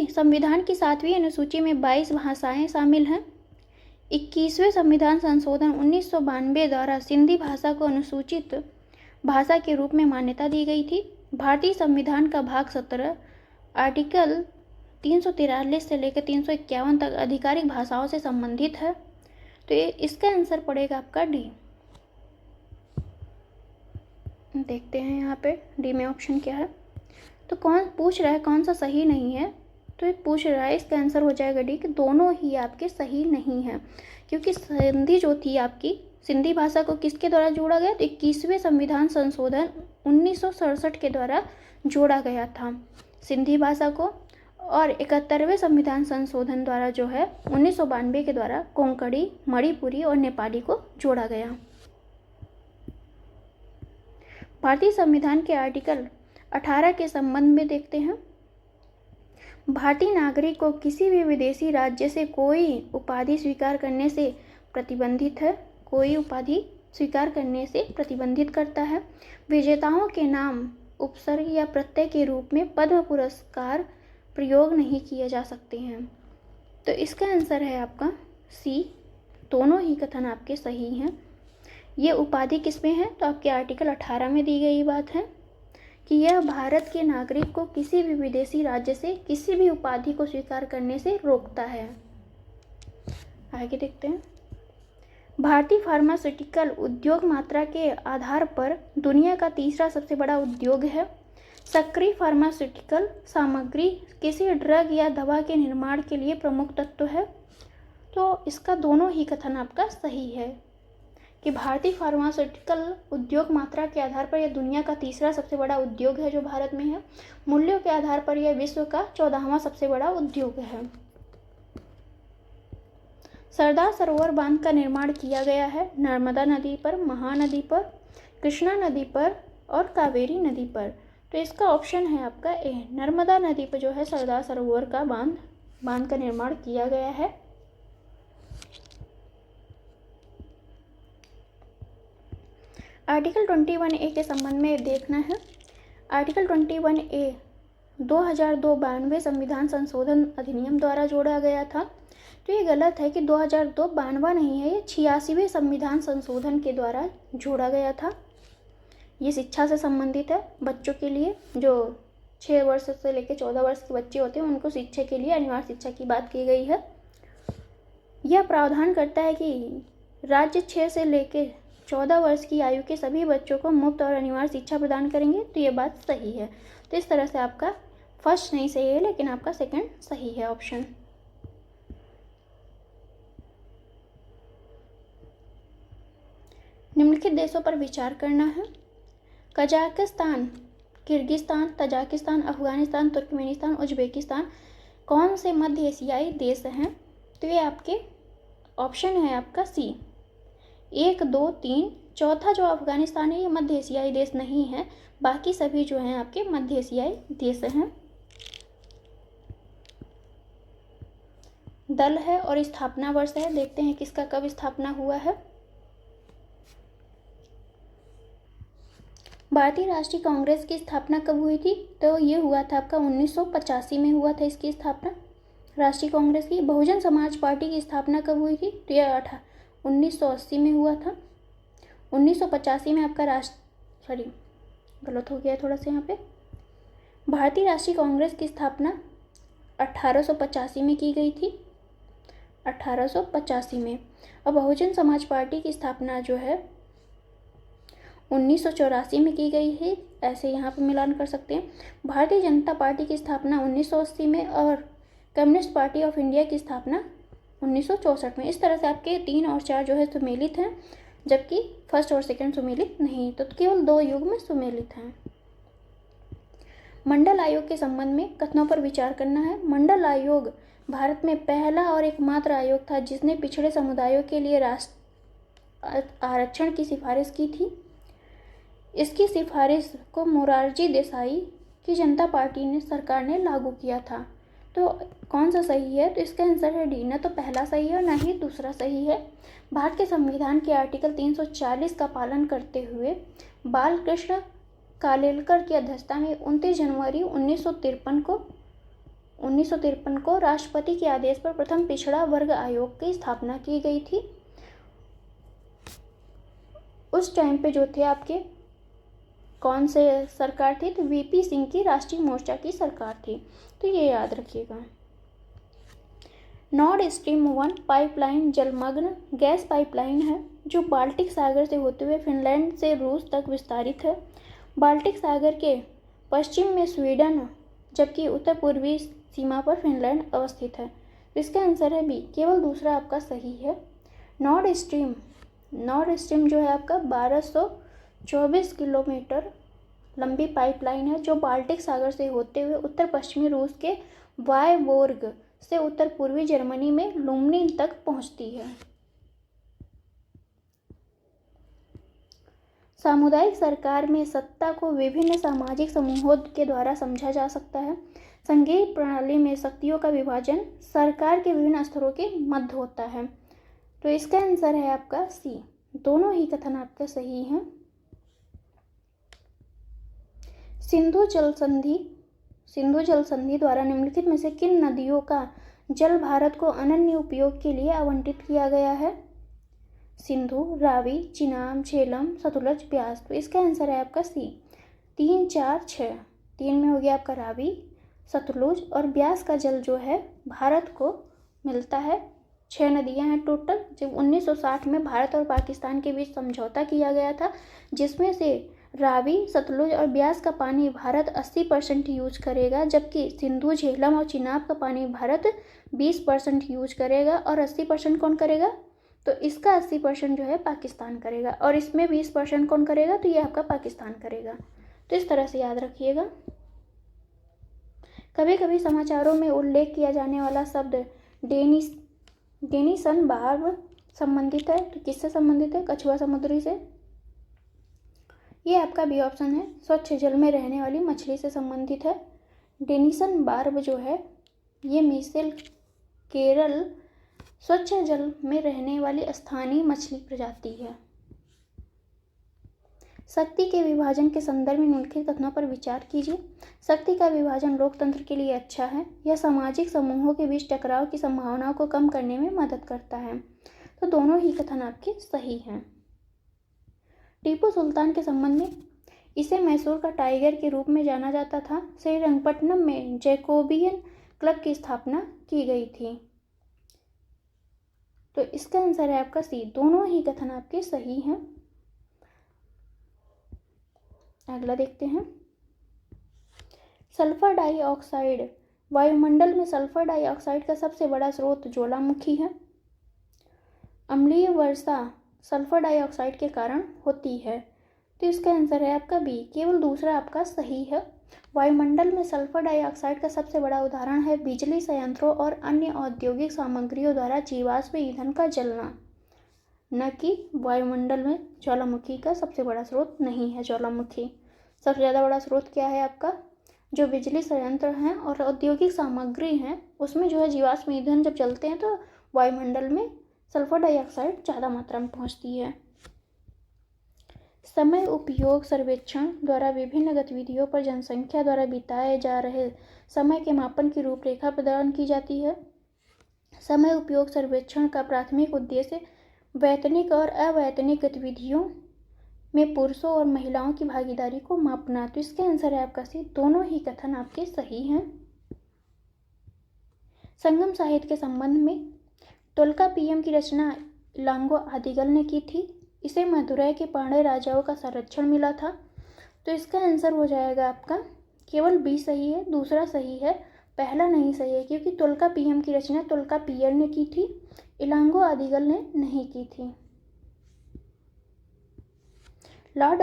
संविधान की 7वीं अनुसूची में 22 भाषाएं शामिल हैं। 21वें संविधान संशोधन 1992 द्वारा सिंधी भाषा को अनुसूचित भाषा के रूप में मान्यता दी गई थी। भारतीय संविधान का भाग 17 आर्टिकल 343 से लेकर 351 तक आधिकारिक भाषाओं से संबंधित है। तो इसका आंसर पड़ेगा आपका डी। देखते हैं यहाँ पे डी में ऑप्शन क्या है। तो कौन पूछ रहा है कौन सा सही नहीं है? तो ये पूछ रहा है, इसका आंसर हो जाएगा डी कि दोनों ही आपके सही नहीं हैं। क्योंकि संधि जो थी आपकी, सिंधी भाषा को किसके द्वारा जोड़ा गया? तो 21वें संविधान संशोधन 1967 के द्वारा जोड़ा गया था सिंधी भाषा को। और 71वें संविधान संशोधन द्वारा जो है 1992 के द्वारा कोंकणी, मणिपुरी और नेपाली को जोड़ा गया। भारतीय संविधान के आर्टिकल 18 के संबंध में देखते हैं। भारतीय नागरिक को किसी भी विदेशी राज्य से कोई उपाधि स्वीकार करने से प्रतिबंधित है, कोई उपाधि स्वीकार करने से प्रतिबंधित करता है। विजेताओं के नाम उपसर्ग या प्रत्यय के रूप में पद्म पुरस्कार प्रयोग नहीं किए जा सकते हैं। तो इसका आंसर है आपका सी, दोनों ही कथन आपके सही हैं। ये उपाधि किसमें है? तो आपके आर्टिकल 18 में दी गई बात है कि यह भारत के नागरिक को किसी भी विदेशी राज्य से किसी भी उपाधि को स्वीकार करने से रोकता है। आगे देखते हैं। भारतीय फार्मास्यूटिकल उद्योग मात्रा के आधार पर दुनिया का तीसरा सबसे बड़ा उद्योग है। सक्रिय फार्मास्यूटिकल सामग्री किसी ड्रग या दवा के निर्माण के लिए प्रमुख तत्व है। तो इसका दोनों ही कथन आपका सही है कि भारतीय फार्मास्यूटिकल उद्योग मात्रा के आधार पर यह दुनिया का तीसरा सबसे बड़ा उद्योग है जो भारत में है। मूल्यों के आधार पर यह विश्व का 14वां सबसे बड़ा उद्योग है। सरदार सरोवर बांध का निर्माण किया गया है नर्मदा नदी पर, महानदी पर, कृष्णा नदी पर और कावेरी नदी पर। तो इसका ऑप्शन है आपका ए, नर्मदा नदी पर जो है सरदार सरोवर का बांध का निर्माण किया गया है। आर्टिकल 21A के संबंध में देखना है। आर्टिकल 21A 2002 संविधान संशोधन अधिनियम द्वारा जोड़ा गया था। तो ये गलत है कि 2002 92 नहीं है, ये 86वें संविधान संशोधन के द्वारा जोड़ा गया था। ये शिक्षा से संबंधित है। बच्चों के लिए जो 6 वर्ष से लेकर 14 वर्ष के बच्चे होते हैं उनको शिक्षा के लिए अनिवार्य शिक्षा की बात की गई है। यह प्रावधान करता है कि राज्य 6 से लेकर 14 वर्ष की आयु के सभी बच्चों को मुफ्त और अनिवार्य शिक्षा प्रदान करेंगे। तो ये बात सही है। तो इस तरह से आपका फर्स्ट नहीं सही है, लेकिन आपका सेकंड सही है ऑप्शन। निम्नलिखित देशों पर विचार करना है। Kazakhstan, Kyrgyzstan, Tajikistan, Afghanistan, Turkmenistan, Uzbekistan कौन से मध्य एशियाई देश हैं? तो ये आपके ऑप्शन है आपका सी, 1, 2, 3। चौथा जो अफगानिस्तान है ये मध्य एशियाई देश नहीं है, बाकी सभी जो हैं आपके मध्य एशियाई देश हैं। दल है और स्थापना वर्ष है, देखते हैं किसका कब स्थापना हुआ है। भारतीय राष्ट्रीय कांग्रेस की स्थापना कब हुई थी? तो ये हुआ था आपका 1985 में हुआ था इसकी स्थापना राष्ट्रीय कांग्रेस की। बहुजन समाज पार्टी की स्थापना कब हुई थी? तो यह 1980 में हुआ था। 1985 में आपका गलत हो गया थोड़ा सा यहाँ पे। भारतीय राष्ट्रीय कांग्रेस की स्थापना 1885 में की गई थी, 1885 में। और बहुजन समाज पार्टी की स्थापना जो है 1984 में की गई है, ऐसे यहाँ पर मिलान कर सकते हैं। भारतीय जनता पार्टी की स्थापना 1980 में और कम्युनिस्ट पार्टी ऑफ इंडिया की स्थापना 1964 में। इस तरह से आपके 3 और 4 जो है सुमेलित हैं, जबकि फर्स्ट और सेकंड सुमेलित नहीं, तो केवल 2 युग में सुमेलित हैं। मंडल आयोग के संबंध में कथनों पर विचार करना है। मंडल आयोग भारत में पहला और एकमात्र आयोग था जिसने पिछड़े समुदायों के लिए आरक्षण की सिफारिश की थी। इसकी सिफारिश को मोरारजी देसाई की जनता पार्टी ने सरकार ने लागू किया था। तो कौन सा सही है? तो इसका आंसर है डी, न तो पहला सही है और न ही दूसरा सही है। भारत के संविधान के आर्टिकल 340 का पालन करते हुए बालकृष्ण कालेलकर की अध्यक्षता में 29 जनवरी 1953 को राष्ट्रपति के आदेश पर प्रथम पिछड़ा वर्ग आयोग की स्थापना की गई थी। उस टाइम पे जो थे आपके कौन से सरकार थी? तो वीपी सिंह की राष्ट्रीय मोर्चा की सरकार थी। तो ये याद रखिएगा। नॉर्थ स्ट्रीम 1 पाइपलाइन जलमग्न गैस पाइपलाइन है जो बाल्टिक सागर से होते हुए फिनलैंड से रूस तक विस्तारित है। बाल्टिक सागर के पश्चिम में स्वीडन जबकि उत्तर पूर्वी सीमा पर फिनलैंड अवस्थित है। तो इसका आंसर है बी, केवल दूसरा आपका सही है। नॉर्थ स्ट्रीम जो है आपका 1224 किलोमीटर लंबी पाइपलाइन है जो बाल्टिक सागर से होते हुए उत्तर पश्चिमी रूस के वायबोर्ग से उत्तर पूर्वी जर्मनी में लुम्नी तक पहुंचती है। सामुदायिक सरकार में सत्ता को विभिन्न सामाजिक समूहों के द्वारा समझा जा सकता है। संघीय प्रणाली में शक्तियों का विभाजन सरकार के विभिन्न स्तरों के मध्य होता है। तो इसका आंसर है आपका सी। दोनों ही कथन आपके सही हैं। सिंधु जल संधि द्वारा निम्नलिखित में से किन नदियों का जल भारत को अनन्य उपयोग के लिए आवंटित किया गया है? सिंधु, रावी, चिनाब, झेलम, सतलुज, ब्यास। तो इसका आंसर है आपका सी। 3, 4, 6। 3 में हो गया आपका रावी, सतलुज और ब्यास का जल जो है भारत को मिलता है। 6 नदियां हैं टोटल। जब 1960 में भारत और पाकिस्तान के बीच समझौता किया गया था, जिसमें से रावी, सतलुज और ब्यास का पानी भारत 80% यूज करेगा, जबकि सिंधु, झेलम और चिनाब का पानी भारत 20% यूज करेगा और 80% कौन करेगा? तो इसका 80% जो है पाकिस्तान करेगा और इसमें 20% कौन करेगा? तो ये आपका पाकिस्तान करेगा। तो इस तरह से याद रखिएगा। कभी कभी समाचारों में उल्लेख किया जाने वाला शब्द डेनिसन बार्ब संबंधित है। तो किससे संबंधित है? कछुआ समुद्री से। ये आपका बी ऑप्शन है, स्वच्छ जल में रहने वाली मछली से संबंधित है। डेनिसन बार्ब जो है ये मिसेल केरल स्वच्छ जल में रहने वाली स्थानीय मछली प्रजाति है। शक्ति के विभाजन के संदर्भ में निम्नलिखित कथनों पर विचार कीजिए। शक्ति का विभाजन लोकतंत्र के लिए अच्छा है। यह सामाजिक समूहों के बीच टकराव की संभावनाओं को कम करने में मदद करता है। तो दोनों ही कथन आपके सही हैं। टीपू सुल्तान के संबंध में, इसे मैसूर का टाइगर के रूप में जाना जाता था। श्रीरंगपट्टनम में जैकोबियन क्लब की स्थापना की गई थी। तो इसका आंसर है आपका सी। दोनों ही कथन आपके सही हैं। अगला देखते हैं। सल्फर डाइऑक्साइड, वायुमंडल में सल्फर डाइऑक्साइड का सबसे बड़ा स्रोत ज्वालामुखी है। अम्लीय वर्षा सल्फर डाइऑक्साइड के कारण होती है। तो इसका आंसर है आपका बी। केवल दूसरा आपका सही है। वायुमंडल में सल्फर डाइऑक्साइड का सबसे बड़ा उदाहरण है बिजली संयंत्रों और अन्य औद्योगिक सामग्रियों द्वारा जीवाश्म ईंधन का जलना, न कि वायुमंडल में ज्वालामुखी का सबसे बड़ा स्रोत नहीं है ज्वालामुखी। सबसे ज़्यादा बड़ा स्रोत क्या है आपका? जो बिजली संयंत्र हैं और औद्योगिक सामग्री हैं, उसमें जो है जीवाश्म ईंधन जब जलते हैं तो वायुमंडल में सल्फर डाइऑक्साइड ज़्यादा मात्रा में पहुँचती है। समय उपयोग सर्वेक्षण द्वारा विभिन्न गतिविधियों पर जनसंख्या द्वारा बिताए जा रहे समय के मापन की रूपरेखा प्रदान की जाती है। समय उपयोग सर्वेक्षण का प्राथमिक उद्देश्य वैतनिक और अवैतनिक गतिविधियों में पुरुषों और महिलाओं की भागीदारी को मापना। तो इसके आंसर है आपका सी। दोनों ही कथन आपके सही हैं। संगम साहित्य के संबंध में, तोल्काप्पियम की रचना इलांगो आदिगल ने की थी। इसे मदुरै के पांड्य राजाओं का संरक्षण मिला था। तो इसका आंसर हो जाएगा आपका, केवल बी सही है, दूसरा सही है, पहला नहीं सही है, क्योंकि तोल्काप्पियम की रचना तोल्काप्पियर ने की थी, इलांगो आदिगल ने नहीं की थी। लॉर्ड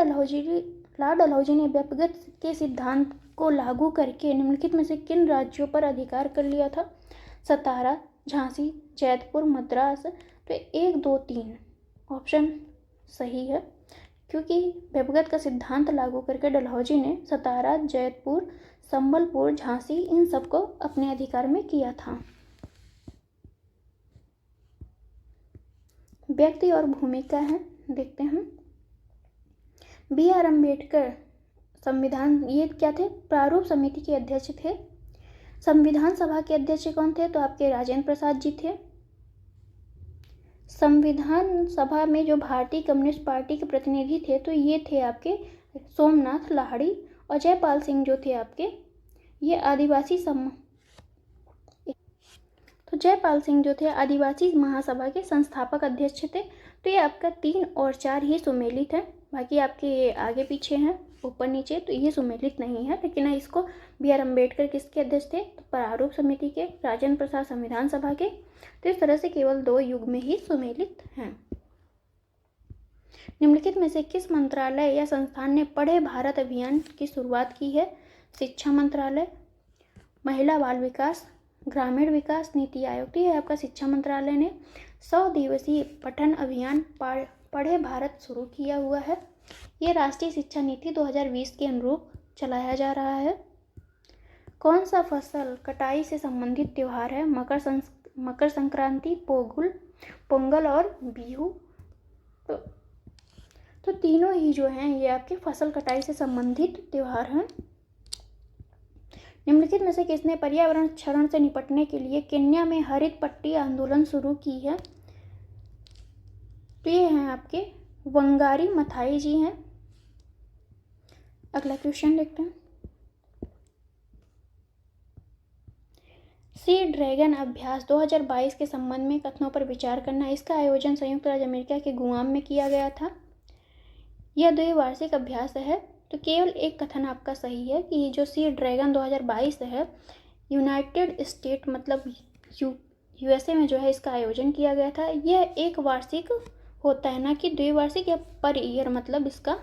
डलहौजी ने व्यक्तिगत के सिद्धांत को लागू करके निम्नलिखित में से किन राज्यों पर अधिकार कर लिया था? सतारा, झांसी, जैतपुर, मद्रास। तो 1, 2, 3 ऑप्शन सही है, क्योंकि व्यक्तिगत का सिद्धांत लागू करके डलहौजी ने सतारा, जैतपुर, संबलपुर, झांसी इन सबको अपने अधिकार में किया था। व्यक्ति और भूमिका है, देखते हैं। BR अम्बेडकर संविधान, ये क्या थे? प्रारूप समिति के अध्यक्ष थे। संविधान सभा के अध्यक्ष कौन थे? तो आपके राजेंद्र प्रसाद जी थे। संविधान सभा में जो भारतीय कम्युनिस्ट पार्टी के प्रतिनिधि थे, तो ये थे आपके सोमनाथ लाहिड़ी। और जयपाल सिंह जो थे आपके, ये जयपाल सिंह जो थे आदिवासी महासभा के संस्थापक अध्यक्ष थे। तो ये आपका 3 और 4 ही सुमेलित है, बाकी आपके आगे पीछे हैं, ऊपर नीचे, तो ये सुमेलित नहीं है। लेकिन इसको BR अम्बेडकर किसके अध्यक्ष थे? तो प्रारूप समिति के, राजेंद्र प्रसाद संविधान सभा के। तो इस तरह से केवल 2 युग में ही सुमेलित हैं। निम्नलिखित में से किस मंत्रालय या संस्थान ने पढ़े भारत अभियान की शुरुआत की है? शिक्षा मंत्रालय, महिला बाल विकास, ग्रामीण विकास, नीति आयोग। तो यह आपका शिक्षा मंत्रालय ने 100 दिवसीय पठन अभियान पढ़े भारत शुरू किया हुआ है। ये राष्ट्रीय शिक्षा नीति 2020 के अनुरूप चलाया जा रहा है। कौन सा फसल कटाई से संबंधित त्योहार है? मकर संक्रांति, पोंगल और बिहू। तो तीनों ही जो हैं ये आपके फसल कटाई से संबंधित त्योहार हैं। निम्नलिखित में से किसने पर्यावरण क्षरण से निपटने के लिए केन्या में हरित पट्टी आंदोलन शुरू की है? तो ये हैं आपके वंगारी मथाई जी हैं। अगला क्वेश्चन देखते हैं। सी ड्रैगन अभ्यास 2022 के संबंध में कथनों पर विचार करना। इसका आयोजन संयुक्त राज्य अमेरिका के गुआम में किया गया था। यह द्विवार्षिक अभ्यास है। तो केवल एक कथन आपका सही है कि जो सी ड्रैगन 2022 है, यूनाइटेड स्टेट मतलब यूएसए में जो है इसका आयोजन किया गया था। यह एक वार्षिक होता है, ना कि द्विवार्षिक या पर ईयर मतलब इसका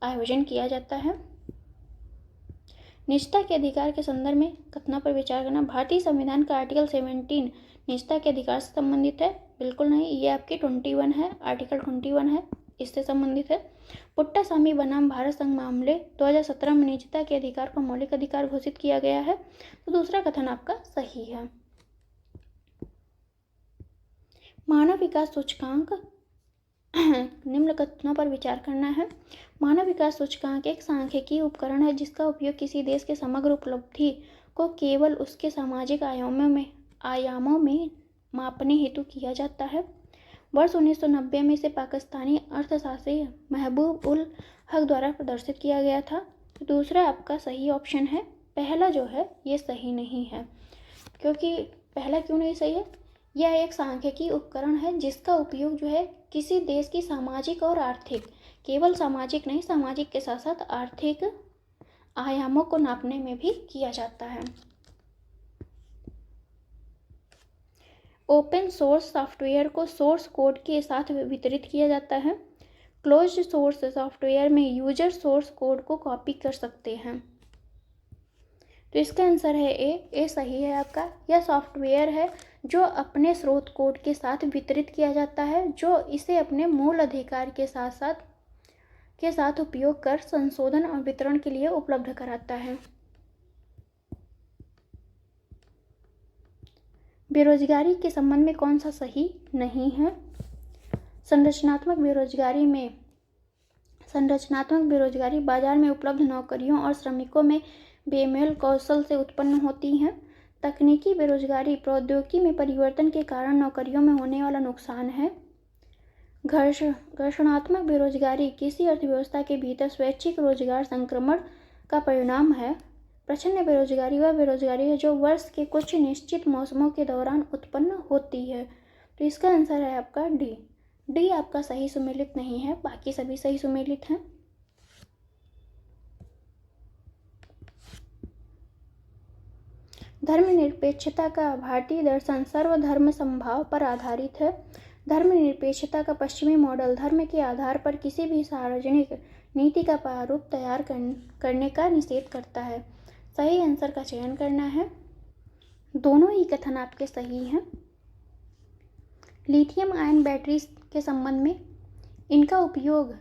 आयोजन किया जाता है। निजता के अधिकार के संदर्भ में कथनों पर विचार करना। भारतीय संविधान का आर्टिकल 17 निजता के अधिकार से संबंधित है? बिल्कुल नहीं, ये आपके 21 है, आर्टिकल 21 है, इससे संबंधित है। पुट्टासामी बनाम भारत संघ मामले 2017 में निजता के अधिकार को मौलिक अधिकार घोषित किया गया है। तो दूसरा कथन आपका सही है। मानव विकास सूचकांक निम्न कथनों पर विचार करना है। मानव विकास सूचकांक एक सांख्यिकीय उपकरण है जिसका उपयोग किसी देश के समग्र उपलब्धि को केवल उसके सामाजिक आयामों में मापने हेतु किया जाता है। वर्ष 1990 में इसे पाकिस्तानी अर्थशास्त्री महबूब उल हक द्वारा प्रदर्शित किया गया था। दूसरा आपका सही ऑप्शन है। पहला जो है ये सही नहीं है। क्योंकि पहला क्यों नहीं सही है? यह एक सांख्यिकीय उपकरण है जिसका उपयोग जो है किसी देश की सामाजिक और आर्थिक, केवल सामाजिक नहीं, सामाजिक के साथ साथ आर्थिक आयामों को नापने में भी किया जाता है। ओपन सोर्स सॉफ्टवेयर को सोर्स कोड के साथ वितरित किया जाता है। क्लोज्ड सोर्स सॉफ्टवेयर में यूजर सोर्स कोड को कॉपी कर सकते हैं। तो इसका आंसर है ए सही है आपका। यह सॉफ्टवेयर है जो अपने स्रोत कोड के साथ वितरित किया जाता है, जो इसे अपने मूल अधिकार के साथ उपयोग कर संशोधन और वितरण के लिए उपलब्ध कराता है। बेरोजगारी के संबंध में कौन सा सही नहीं है? संरचनात्मक बेरोजगारी बाजार में उपलब्ध नौकरियों और श्रमिकों में बेमेल कौशल से उत्पन्न होती हैं। तकनीकी बेरोजगारी प्रौद्योगिकी में परिवर्तन के कारण नौकरियों में होने वाला नुकसान है। घर्षणात्मक बेरोजगारी किसी अर्थव्यवस्था के भीतर स्वैच्छिक रोजगार संक्रमण का परिणाम है। प्रच्छन्न बेरोजगारी वह बेरोजगारी है जो वर्ष के कुछ निश्चित मौसमों के दौरान उत्पन्न होती है। तो इसका आंसर है आपका डी आपका सही सुमेलित नहीं है, बाकी सभी सही सुमेलित हैं। धर्मनिरपेक्षता का भारतीय दर्शन सर्वधर्म समभाव पर आधारित है। धर्मनिरपेक्षता का पश्चिमी मॉडल धर्म के आधार पर किसी भी सार्वजनिक नीति का प्रारूप तैयार करने का निषेध करता है। सही आंसर का चयन करना है। दोनों ही कथन आपके सही हैं। लिथियम आयन बैटरी के संबंध में इनका उपयोग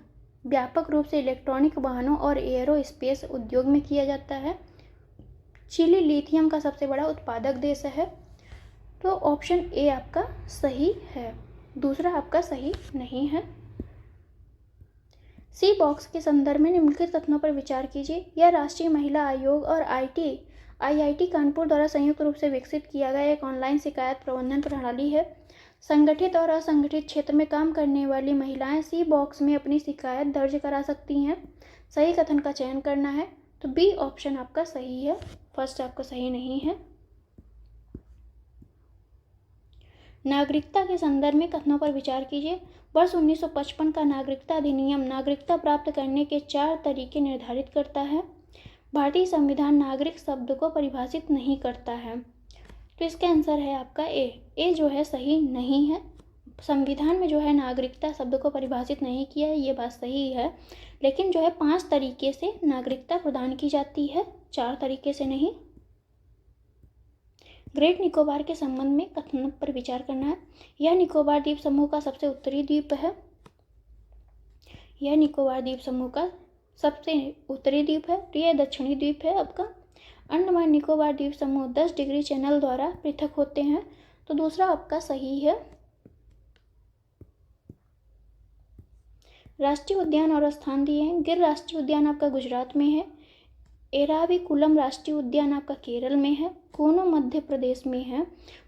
व्यापक रूप से इलेक्ट्रॉनिक वाहनों और एयरोस्पेस उद्योग में किया जाता है। चिली लिथियम का सबसे बड़ा उत्पादक देश है। तो ऑप्शन ए आपका सही है, दूसरा आपका सही नहीं है। सी बॉक्स के संदर्भ में निम्नलिखित कथनों पर विचार कीजिए। यह राष्ट्रीय महिला आयोग और आईआईटी कानपुर द्वारा संयुक्त रूप से विकसित किया गया एक ऑनलाइन शिकायत प्रबंधन प्रणाली है। संगठित और असंगठित क्षेत्र में काम करने वाली महिलाएं सी बॉक्स में अपनी शिकायत दर्ज करा सकती हैं। सही कथन का चयन करना है। तो बी ऑप्शन आपका सही है, फर्स्ट आपका सही नहीं है। नागरिकता के संदर्भ में कथनों पर विचार कीजिए। वर्ष 1955 का नागरिकता अधिनियम नागरिकता प्राप्त करने के 4 तरीके निर्धारित करता है। भारतीय संविधान नागरिक शब्द को परिभाषित नहीं करता है। तो इसका आंसर है आपका ए जो है सही नहीं है। संविधान में जो है नागरिकता शब्द को परिभाषित नहीं किया है, ये बात सही है, लेकिन जो है 5 तरीके से नागरिकता प्रदान की जाती है, 4 तरीके से नहीं। ग्रेट निकोबार के संबंध में कथन पर विचार करना है। यह निकोबार द्वीप समूह का सबसे उत्तरी द्वीप है। यह निकोबार द्वीप समूह का सबसे उत्तरी द्वीप है, तो यह दक्षिणी द्वीप है आपका। अंडमान निकोबार द्वीप समूह 10 डिग्री चैनल द्वारा पृथक होते हैं, तो दूसरा आपका सही है। राष्ट्रीय उद्यान और स्थान दिए हैं। गिर राष्ट्रीय उद्यान आपका गुजरात में है, एराविकुलम राष्ट्रीय उद्यान आपका केरल में है, कूनो मध्य प्रदेश में है,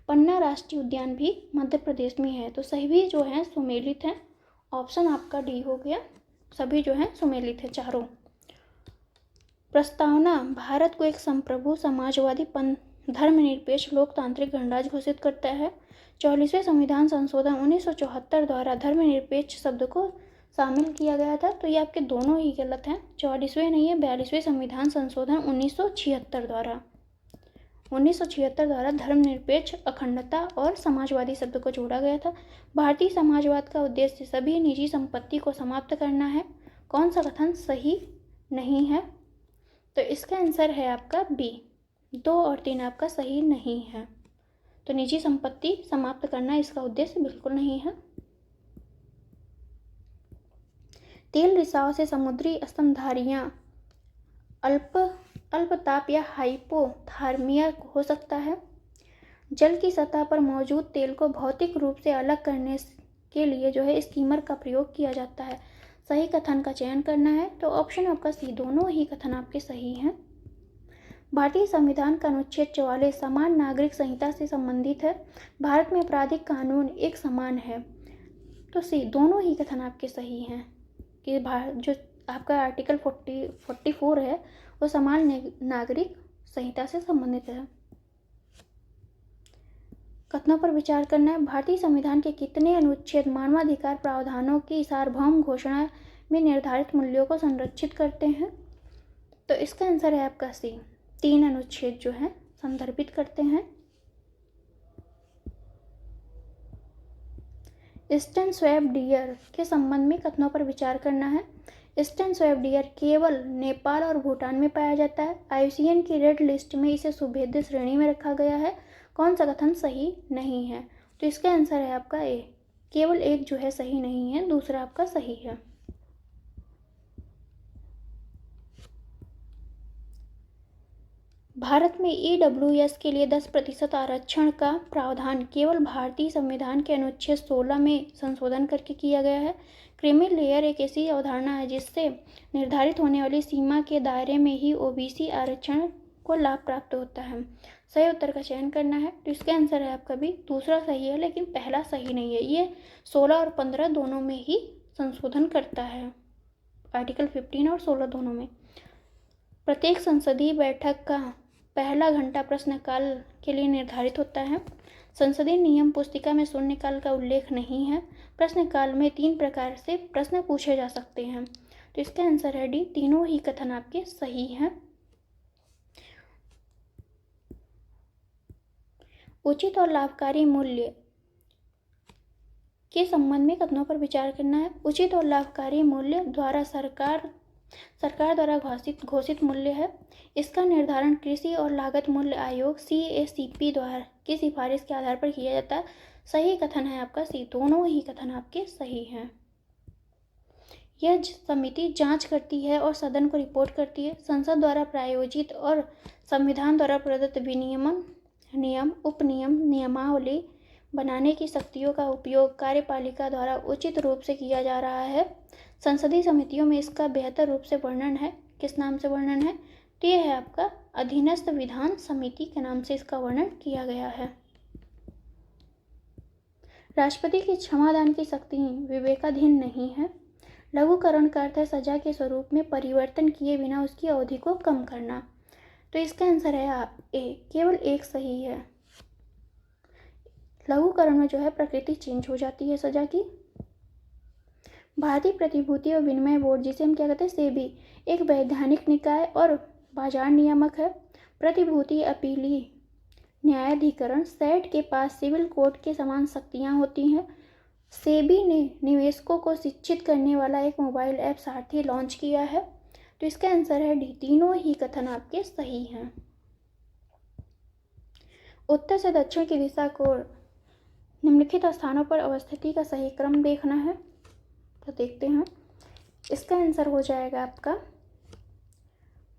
पन्ना राष्ट्रीय उद्यान भी मध्य प्रदेश में है। तो सभी जो हैं सुमेलित हैं। ऑप्शन आपका डी हो गया, सभी जो हैं सुमेलित है चारों। प्रस्तावना भारत को एक संप्रभु समाजवादी धर्मनिरपेक्ष लोकतांत्रिक गणराज्य घोषित करता है। 44वें संविधान संशोधन 1974 द्वारा धर्मनिरपेक्ष शब्द को शामिल किया गया था, तो ये आपके दोनों ही गलत हैं। 44वें नहीं है, 42वें संविधान संशोधन 1976 द्वारा 1976 द्वारा धर्मनिरपेक्ष, अखंडता और समाजवादी शब्द को जोड़ा गया था। भारतीय समाजवाद का उद्देश्य सभी निजी संपत्ति को समाप्त करना है। कौन सा कथन सही नहीं है? तो इसका आंसर है आपका बी, 2 और 3 आपका सही नहीं है। तो निजी संपत्ति समाप्त करना इसका उद्देश्य बिल्कुल नहीं है। तेल रिसाव से समुद्री स्तनधारियां अल्पताप या हाइपोथर्मिया हो सकता है। जल की सतह पर मौजूद तेल को भौतिक रूप से अलग करने के लिए जो है स्टीमर का प्रयोग किया जाता है। सही कथन का चयन करना है, तो ऑप्शन आपका सी, दोनों ही कथन आपके सही हैं। भारतीय संविधान का अनुच्छेद 44 समान नागरिक संहिता से संबंधित है। भारत में आपराधिक कानून एक समान है, तो सी, दोनों ही कथन आपके सही हैं कि जो आपका आर्टिकल 44 है वो समान नागरिक संहिता से संबंधित है। कथनों पर विचार करना है। भारतीय संविधान के कितने अनुच्छेद मानवाधिकार प्रावधानों की सार्वभौम घोषणा में निर्धारित मूल्यों को संरक्षित करते हैं? तो इसका आंसर है आपका सी, 3 अनुच्छेद जो है संदर्भित करते हैं। ईस्टर्न स्वेप डियर के संबंध में कथनों पर विचार करना है। ईस्टर्न स्वेप डियर केवल नेपाल और भूटान में पाया जाता है। IUCN की रेड लिस्ट में इसे सुभेद्य श्रेणी में रखा गया है। कौन सा कथन सही नहीं है? तो इसका आंसर है आपका ए, केवल एक जो है सही नहीं है, दूसरा आपका सही है। भारत में EWS के लिए 10% आरक्षण का प्रावधान केवल भारतीय संविधान के अनुच्छेद 16 में संशोधन करके किया गया है। क्रीमी लेयर एक ऐसी अवधारणा है जिससे निर्धारित होने वाली सीमा के दायरे में ही OBC आरक्षण को लाभ प्राप्त होता है। सही उत्तर का चयन करना है, तो इसका आंसर है आपका भी, दूसरा सही है लेकिन पहला सही नहीं है। ये 16 और 15 दोनों में ही संशोधन करता है, आर्टिकल 15 और 16 दोनों में। प्रत्येक संसदीय बैठक का पहला घंटा प्रश्नकाल के लिए निर्धारित होता है। संसदीय नियम पुस्तिका में शून्यकाल का उल्लेख नहीं है। प्रश्नकाल में 3 प्रकार से प्रश्न पूछे जा सकते हैं, तो इसका आंसर है डी, तीनों ही कथन आपके सही हैं। उचित और लाभकारी मूल्य के संबंध में कथनों पर विचार करना है। उचित और लाभकारी मूल्य द्वारा सरकार द्वारा घोषित मूल्य है। इसका निर्धारण कृषि और लागत मूल्य आयोग CACP द्वारा की सिफारिश के आधार पर किया जाता है। सही कथन है आपका सी, दोनों ही कथन आपके सही हैं। यह समिति जांच करती है और सदन को रिपोर्ट करती है। संसद द्वारा प्रायोजित और संविधान द्वारा प्रदत्त विनियमन, नियम, उपनियम, नियमावली बनाने की शक्तियों का उपयोग कार्यपालिका द्वारा उचित रूप से किया जा रहा है। संसदीय समितियों में इसका बेहतर रूप से वर्णन है। किस नाम से वर्णन है? तो यह है आपका अधीनस्थ विधान समिति के नाम से इसका वर्णन किया गया है। राष्ट्रपति की क्षमादान की शक्ति विवेकाधीन नहीं है। लघुकरण का अर्थ है सजा के स्वरूप में परिवर्तन किए बिना उसकी अवधि को कम करना, तो इसका आंसर है ए, केवल एक सही है। लघुकरण में जो है प्रकृति चेंज हो जाती है सजा की। भारतीय प्रतिभूति और विनिमय बोर्ड, जिसे हम क्या कहते हैं सेबी, एक वैधानिक निकाय और बाजार नियामक है। प्रतिभूति अपीली न्यायाधिकरण सेट के पास सिविल कोर्ट के समान शक्तियां होती हैं। सेबी ने निवेशकों को शिक्षित करने वाला एक मोबाइल ऐप सारथी लॉन्च किया है, तो इसका आंसर है डी, तीनों ही कथन आपके सही हैं। उत्तर से दक्षिण की दिशा को निम्नलिखित स्थानों पर अवस्थिति का सही क्रम देखना है, तो देखते हैं। इसका आंसर हो जाएगा आपका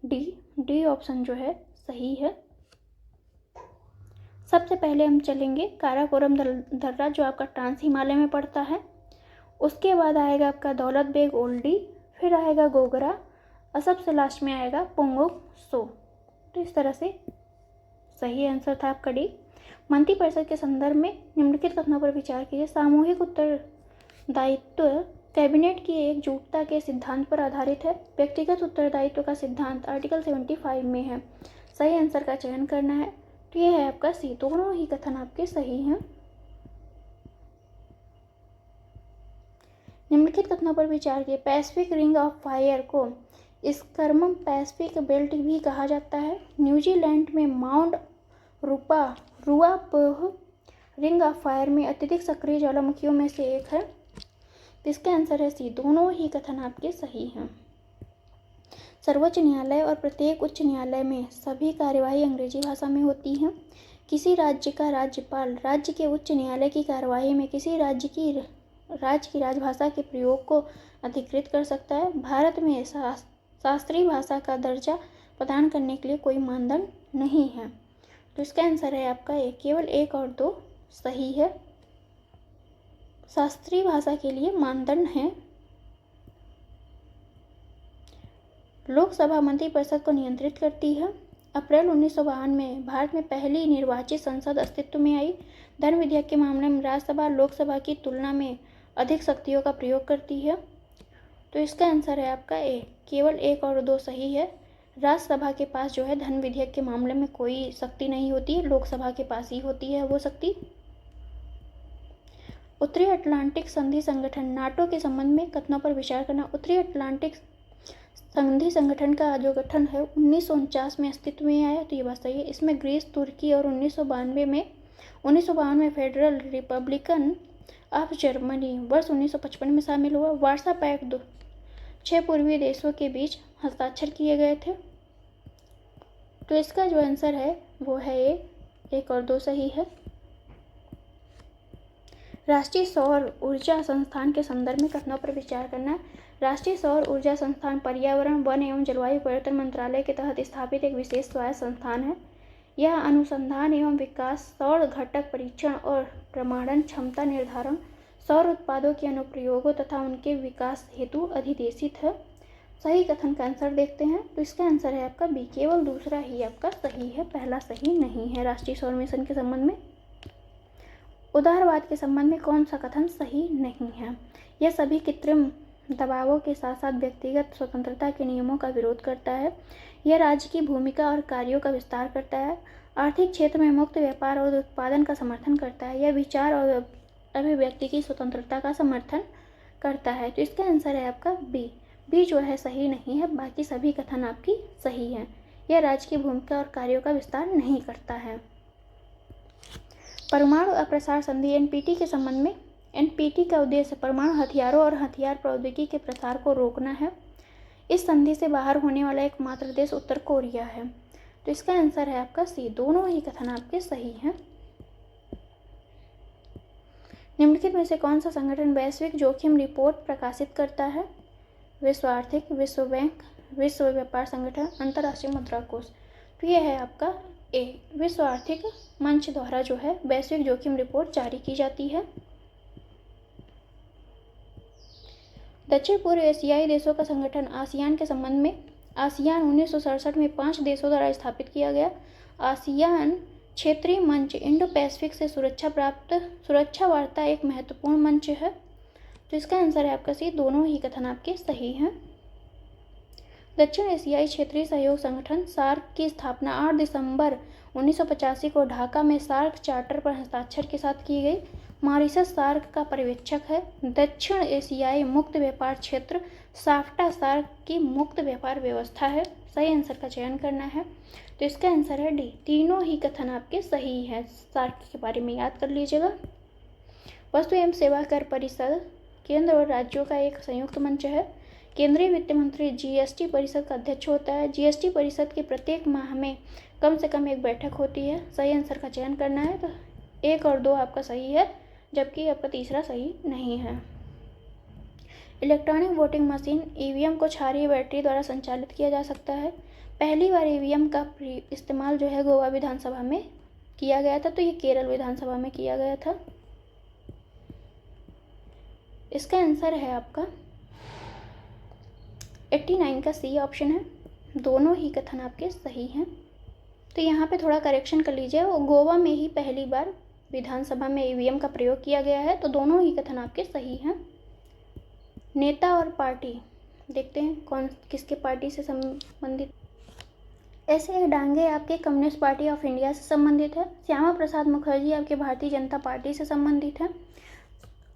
डी ऑप्शन जो है सही है। सबसे पहले हम चलेंगे काराकोरम दर्रा जो आपका ट्रांस हिमालय में पड़ता है। उसके बाद आएगा आपका दौलत बेग ओल्डी, फिर आएगा गोगरा और सबसे लास्ट में आएगा पोंगोंग सो। तो इस तरह से सही आंसर था आपका डी। मंत्रिपरिषद के संदर्भ में निम्नलिखित कथनों पर विचार कीजिए। सामूहिक उत्तरदायित्व कैबिनेट की एकजुटता के सिद्धांत पर आधारित है। व्यक्तिगत उत्तरदायित्व का सिद्धांत आर्टिकल 75 में है। सही आंसर का चयन करना है। तो ये है आपका सी, दोनों ही कथन आपके सही हैं। निम्नलिखित कथनों पर विचार कीजिए। पैसिफिक रिंग ऑफ फायर को स्कर्मम पैसिफिक बेल्ट भी कहा जाता है। न्यूजीलैंड में माउंट रुआपोह रिंग ऑफ फायर में अत्यधिक सक्रिय ज्वालामुखियों में से एक है। इसका आंसर है सी, दोनों ही कथन आपके सही हैं। सर्वोच्च न्यायालय और प्रत्येक उच्च न्यायालय में सभी कार्यवाही अंग्रेजी भाषा में होती हैं। किसी राज्य का राज्यपाल राज्य के उच्च न्यायालय की कार्यवाही में किसी राज्य की राजभाषा के प्रयोग को अधिकृत कर सकता है। भारत में शास्त्रीय भाषा का दर्जा प्रदान करने के लिए कोई मानदंड नहीं है। तो इसका आंसर है आपका ए, केवल 1 और 2 सही है। शास्त्रीय भाषा के लिए मानदंड है। लोकसभा मंत्रिपरिषद को नियंत्रित करती है। अप्रैल 1952 में भारत में पहली निर्वाचित संसद अस्तित्व में आई। धन विधेयक के मामले में राज्यसभा लोकसभा की तुलना में अधिक शक्तियों का प्रयोग करती है। तो इसका आंसर है आपका ए, केवल 1 और 2 सही है। राज्यसभा के पास जो है धन विधेयक के मामले में कोई शक्ति नहीं होती है, लोकसभा के पास ही होती है वो शक्ति। उत्तरी अटलांटिक संधि संगठन नाटो के संबंध में कथनों पर विचार करना। उत्तरी अटलांटिक संधि संगठन का जो गठन है 1949 में अस्तित्व में आया। तो ये बात सही है। इसमें ग्रीस, तुर्की और 1952 में फेडरल रिपब्लिकन ऑफ जर्मनी वर्ष 1955 में शामिल हुआ। वार्सा पैक्ट 6 पूर्वी देशों के बीच हस्ताक्षर किए गए थे। तो इसका जो आंसर है वो है ए, 1 और 2 सही है। राष्ट्रीय सौर ऊर्जा संस्थान के संदर्भ में कथनों पर विचार करना। राष्ट्रीय सौर ऊर्जा संस्थान पर्यावरण, वन एवं जलवायु परिवर्तन मंत्रालय के तहत स्थापित एक विशेष स्वायत्त संस्थान है। यह अनुसंधान एवं विकास, सौर घटक परीक्षण और प्रमाणन, क्षमता निर्धारण, सौर उत्पादों के अनुप्रयोगों तथा उनके विकास हेतु अधिदेशित है। सही कथन का आंसर देखते हैं। तो इसका आंसर है आपका बी, केवल दूसरा ही आपका सही है, पहला सही नहीं है। राष्ट्रीय सौर मिशन के संबंध में उदारवाद के संबंध में कौन सा कथन सही नहीं है? यह सभी कृत्रिम दबावों के साथ साथ व्यक्तिगत स्वतंत्रता के नियमों का विरोध करता है। यह राज्य की भूमिका और कार्यों का विस्तार करता है। आर्थिक क्षेत्र में मुक्त व्यापार और उत्पादन का समर्थन करता है। यह विचार और अभिव्यक्ति की स्वतंत्रता का समर्थन करता है। तो इसका आंसर है आपका बी जो है सही नहीं है, बाकी सभी कथन आपकी सही हैं। यह राज्य की भूमिका और कार्यों का विस्तार नहीं करता है। परमाणु अप्रसार संधि एनपीटी के संबंध में एनपीटी का उद्देश्य परमाणु हथियारों और हथियार प्रौद्योगिकी के प्रसार को रोकना है। इस संधि से बाहर होने वाला एकमात्र देश उत्तर कोरिया है। तो इसका आंसर है आपका सी, दोनों ही कथन आपके सही हैं। निम्नलिखित में से कौन सा संगठन वैश्विक जोखिम रिपोर्ट प्रकाशित करता है? विश्व आर्थिक, विश्व बैंक, विश्व व्यापार संगठन, अंतर्राष्ट्रीय मुद्रा कोष। तो यह है आपका ए, विश्व आर्थिक मंच द्वारा जो है वैश्विक जोखिम रिपोर्ट जारी की जाती है। दक्षिण पूर्व एशियाई देशों का संगठन आसियान के संबंध में आसियान 1967 में 5 देशों द्वारा स्थापित किया गया। आसियान क्षेत्रीय मंच इंडो पैसिफिक से सुरक्षा वार्ता एक महत्वपूर्ण मंच है। तो इसका आंसर है आपका सी, दोनों ही कथन आपके सही हैं। दक्षिण एशियाई क्षेत्रीय सहयोग संगठन सार्क की स्थापना 8 दिसंबर 1985 को ढाका में सार्क चार्टर पर हस्ताक्षर के साथ की गई। मॉरिशस सार्क का पर्यवेक्षक है। दक्षिण एशियाई मुक्त व्यापार क्षेत्र साफ्टा सार्क की मुक्त व्यापार व्यवस्था है। सही आंसर का चयन करना है। तो इसका आंसर है डी, तीनों ही कथन आपके सही हैं। सार्क के बारे में याद कर लीजिएगा। वस्तु एवं सेवा कर परिषद केंद्र और राज्यों का एक संयुक्त मंच है। केंद्रीय वित्त मंत्री जीएसटी परिषद का अध्यक्ष होता है। जीएसटी परिषद की प्रत्येक माह में कम से कम एक बैठक होती है। सही आंसर का चयन करना है। तो 1 और 2 आपका सही है, जबकि आपका तीसरा सही नहीं है। इलेक्ट्रॉनिक वोटिंग मशीन ईवीएम को क्षारीय बैटरी द्वारा संचालित किया जा सकता है। पहली बार ईवीएम का इस्तेमाल जो है गोवा विधानसभा में किया गया था, तो ये केरल विधानसभा में किया गया था। इसका आंसर है आपका 89 का सी ऑप्शन है। दोनों ही कथन आपके सही हैं। तो यहाँ पे थोड़ा करेक्शन कर लीजिए, और गोवा में ही पहली बार विधानसभा में ईवीएम का प्रयोग किया गया है, तो दोनों ही कथन आपके सही हैं। नेता और पार्टी देखते हैं कौन किसके पार्टी से संबंधित। ऐसे डांगे आपके कम्युनिस्ट पार्टी ऑफ इंडिया से संबंधित है। श्यामा प्रसाद मुखर्जी आपके भारतीय जनता पार्टी से संबंधित है।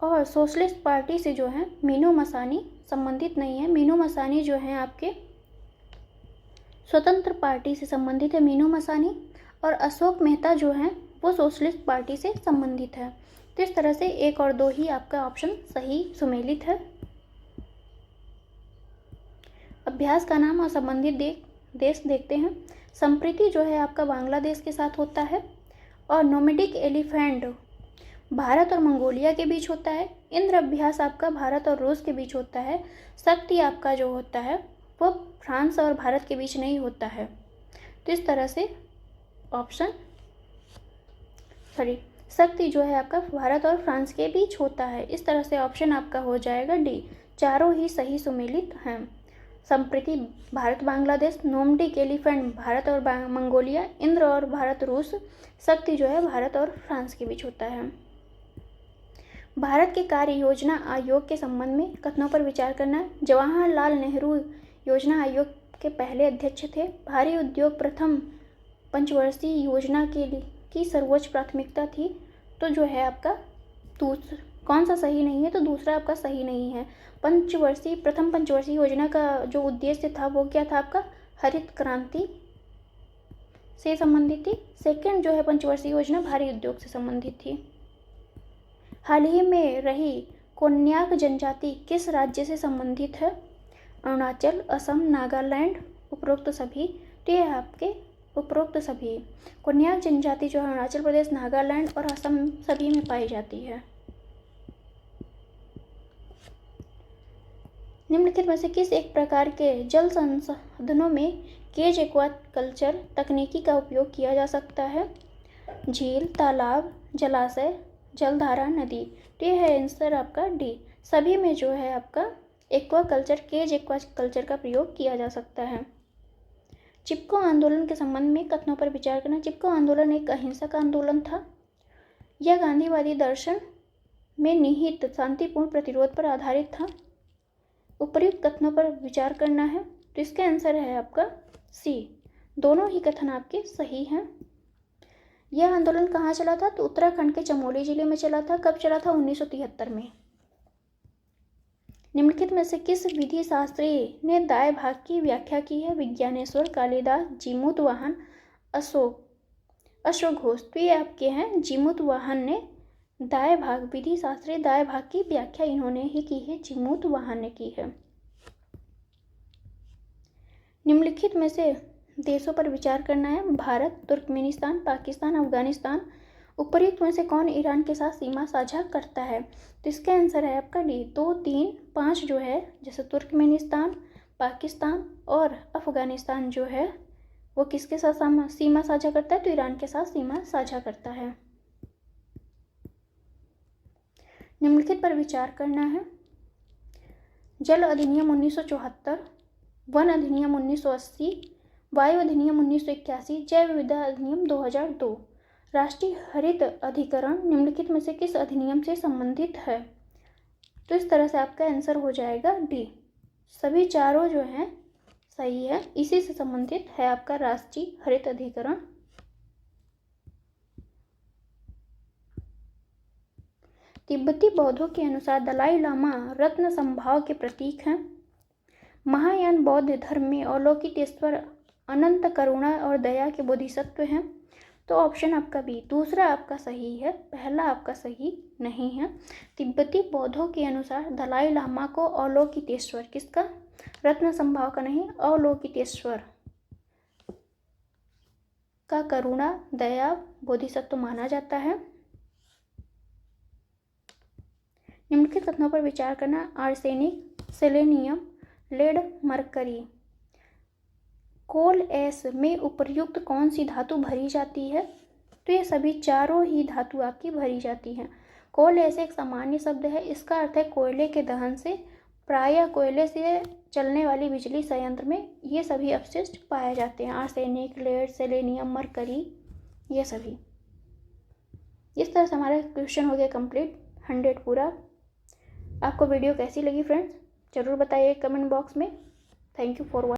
और सोशलिस्ट पार्टी से जो है मीनू मसानी संबंधित नहीं है। मीनू मसानी जो है आपके स्वतंत्र पार्टी से संबंधित है, मीनू मसानी। और अशोक मेहता जो है वो सोशलिस्ट पार्टी से संबंधित है। तो इस तरह से 1 और 2 ही आपका ऑप्शन सही सुमेलित है। अभ्यास का नाम और संबंधित देश देखते हैं। संप्रीति जो है आपका बांग्लादेश के साथ होता है। और नोमैडिक एलिफेंट भारत और मंगोलिया के बीच होता है। इंद्र अभ्यास आपका भारत और रूस के बीच होता है। शक्ति आपका जो होता है वो फ्रांस और भारत के बीच नहीं होता है। तो इस तरह से शक्ति जो है आपका भारत और फ्रांस के बीच होता है। इस तरह से ऑप्शन आपका हो जाएगा डी। चारों ही सही सुमेलित हैं। संप्रीति भारत बांग्लादेश, नोमैडिक एलिफेंट भारत और मंगोलिया, इंद्र और भारत रूस, शक्ति जो है भारत और फ्रांस के बीच होता है। भारत के कार्य योजना आयोग के संबंध में कथनों पर विचार करना। जवाहरलाल नेहरू योजना आयोग के पहले अध्यक्ष थे। भारी उद्योग प्रथम पंचवर्षीय योजना की सर्वोच्च प्राथमिकता थी। तो जो है आपका कौन सा सही नहीं है, तो दूसरा आपका सही नहीं है। प्रथम पंचवर्षीय योजना का जो उद्देश्य था वो क्या था आपका, हरित क्रांति से संबंधित थी। सेकंड जो है पंचवर्षीय योजना भारी उद्योग से संबंधित थी। हाल ही में रही कोन्याक जनजाति किस राज्य से संबंधित है? अरुणाचल, असम, नागालैंड, उपरोक्त सभी। तो ये आपके उपरोक्त सभी। कोन्याक जनजाति जो है अरुणाचल प्रदेश, नागालैंड और असम सभी में पाई जाती है। निम्नलिखित में से किस एक प्रकार के जल संसाधनों में केज एक्वाकल्चर तकनीकी का उपयोग किया जा सकता है? झील, तालाब, जलाशय, जलधारा, नदी। तो यह है आंसर आपका डी। सभी में जो है आपका केज एक्वाकल्चर का प्रयोग किया जा सकता है। चिपको आंदोलन के संबंध में कथनों पर विचार करना। चिपको आंदोलन एक अहिंसक आंदोलन था। यह गांधीवादी दर्शन में निहित शांतिपूर्ण प्रतिरोध पर आधारित था। उपर्युक्त कथनों पर विचार करना है। तो इसका आंसर है आपका सी। दोनों ही कथन आपके सही हैं। यह आंदोलन कहाँ चला था? तो उत्तराखंड के चमोली जिले में चला था। कब चला था? 1973 में। निम्नलिखित में से किस विधि शास्त्री ने दाएं भाग की व्याख्या की है? विज्ञानेश्वर, कालिदास, जीमूत वाहन, अश्वघोष। तो ये आपके हैं जीमूत वाहन ने दाएं भाग, विधि शास्त्री दाएं भाग की व्याख्या इन्होंने ही की है, जीमूत वाहन ने की है। निम्नलिखित में से देशों पर विचार करना है। भारत, तुर्कमेनिस्तान, पाकिस्तान, अफगानिस्तान। उपर्युक्त में से कौन ईरान के साथ सीमा साझा करता है? तो इसका आंसर है आपका डी। 2, 3, 5 जो है, जैसे तुर्कमेनिस्तान, पाकिस्तान और अफगानिस्तान जो है वो किसके साथ सीमा साझा करता है? तो ईरान के साथ सीमा साझा करता है। निम्नलिखित पर विचार करना है। जल अधिनियम 1974, वन अधिनियम 1980, वायु अधिनियम 1981, जैव विविधता अधिनियम 2002। राष्ट्रीय हरित अधिकरण निम्नलिखित में से किस अधिनियम से संबंधित है? तो इस तरह से आपका आंसर हो जाएगा डी। सभी चारों जो हैं सही है, इसी से संबंधित है आपका राष्ट्रीय हरित अधिकरण। तिब्बती बौद्धों के अनुसार दलाई लामा रत्न संभाव के प्रतीक हैं। महायान बौद्ध धर्म में अलौकिक ईश्वर अनंत करुणा और दया के बोधिसत्व हैं। तो ऑप्शन आपका बी। दूसरा आपका सही है, पहला आपका सही नहीं है। तिब्बती बौद्धों के अनुसार दलाई लामा को अलौकितेश्वर, किसका? रत्न संभाव का नहीं, अलौकितेश्वर का करुणा, दया, बोधिसत्व माना जाता है। निम्नलिखित कथनों पर विचार करना। Arsenic selenium, lead, mercury. Coal ash में उपर्युक्त कौन सी धातु भरी जाती है? तो ये सभी चारों ही धातु आपकी भरी जाती हैं। कोल एस एक सामान्य शब्द है, इसका अर्थ है कोयले के दहन से, प्रायः कोयले से चलने वाली बिजली संयंत्र में ये सभी अपशिष्ट पाए जाते हैं। आर्सेनिक, लेड, सेलेनियम, मरकरी, ये सभी। इस तरह से हमारा क्वेश्चन हो गया कंप्लीट, 100 पूरा। आपको वीडियो कैसी लगी फ्रेंड्स, ज़रूर बताइए कमेंट बॉक्स में। Thank you for watching.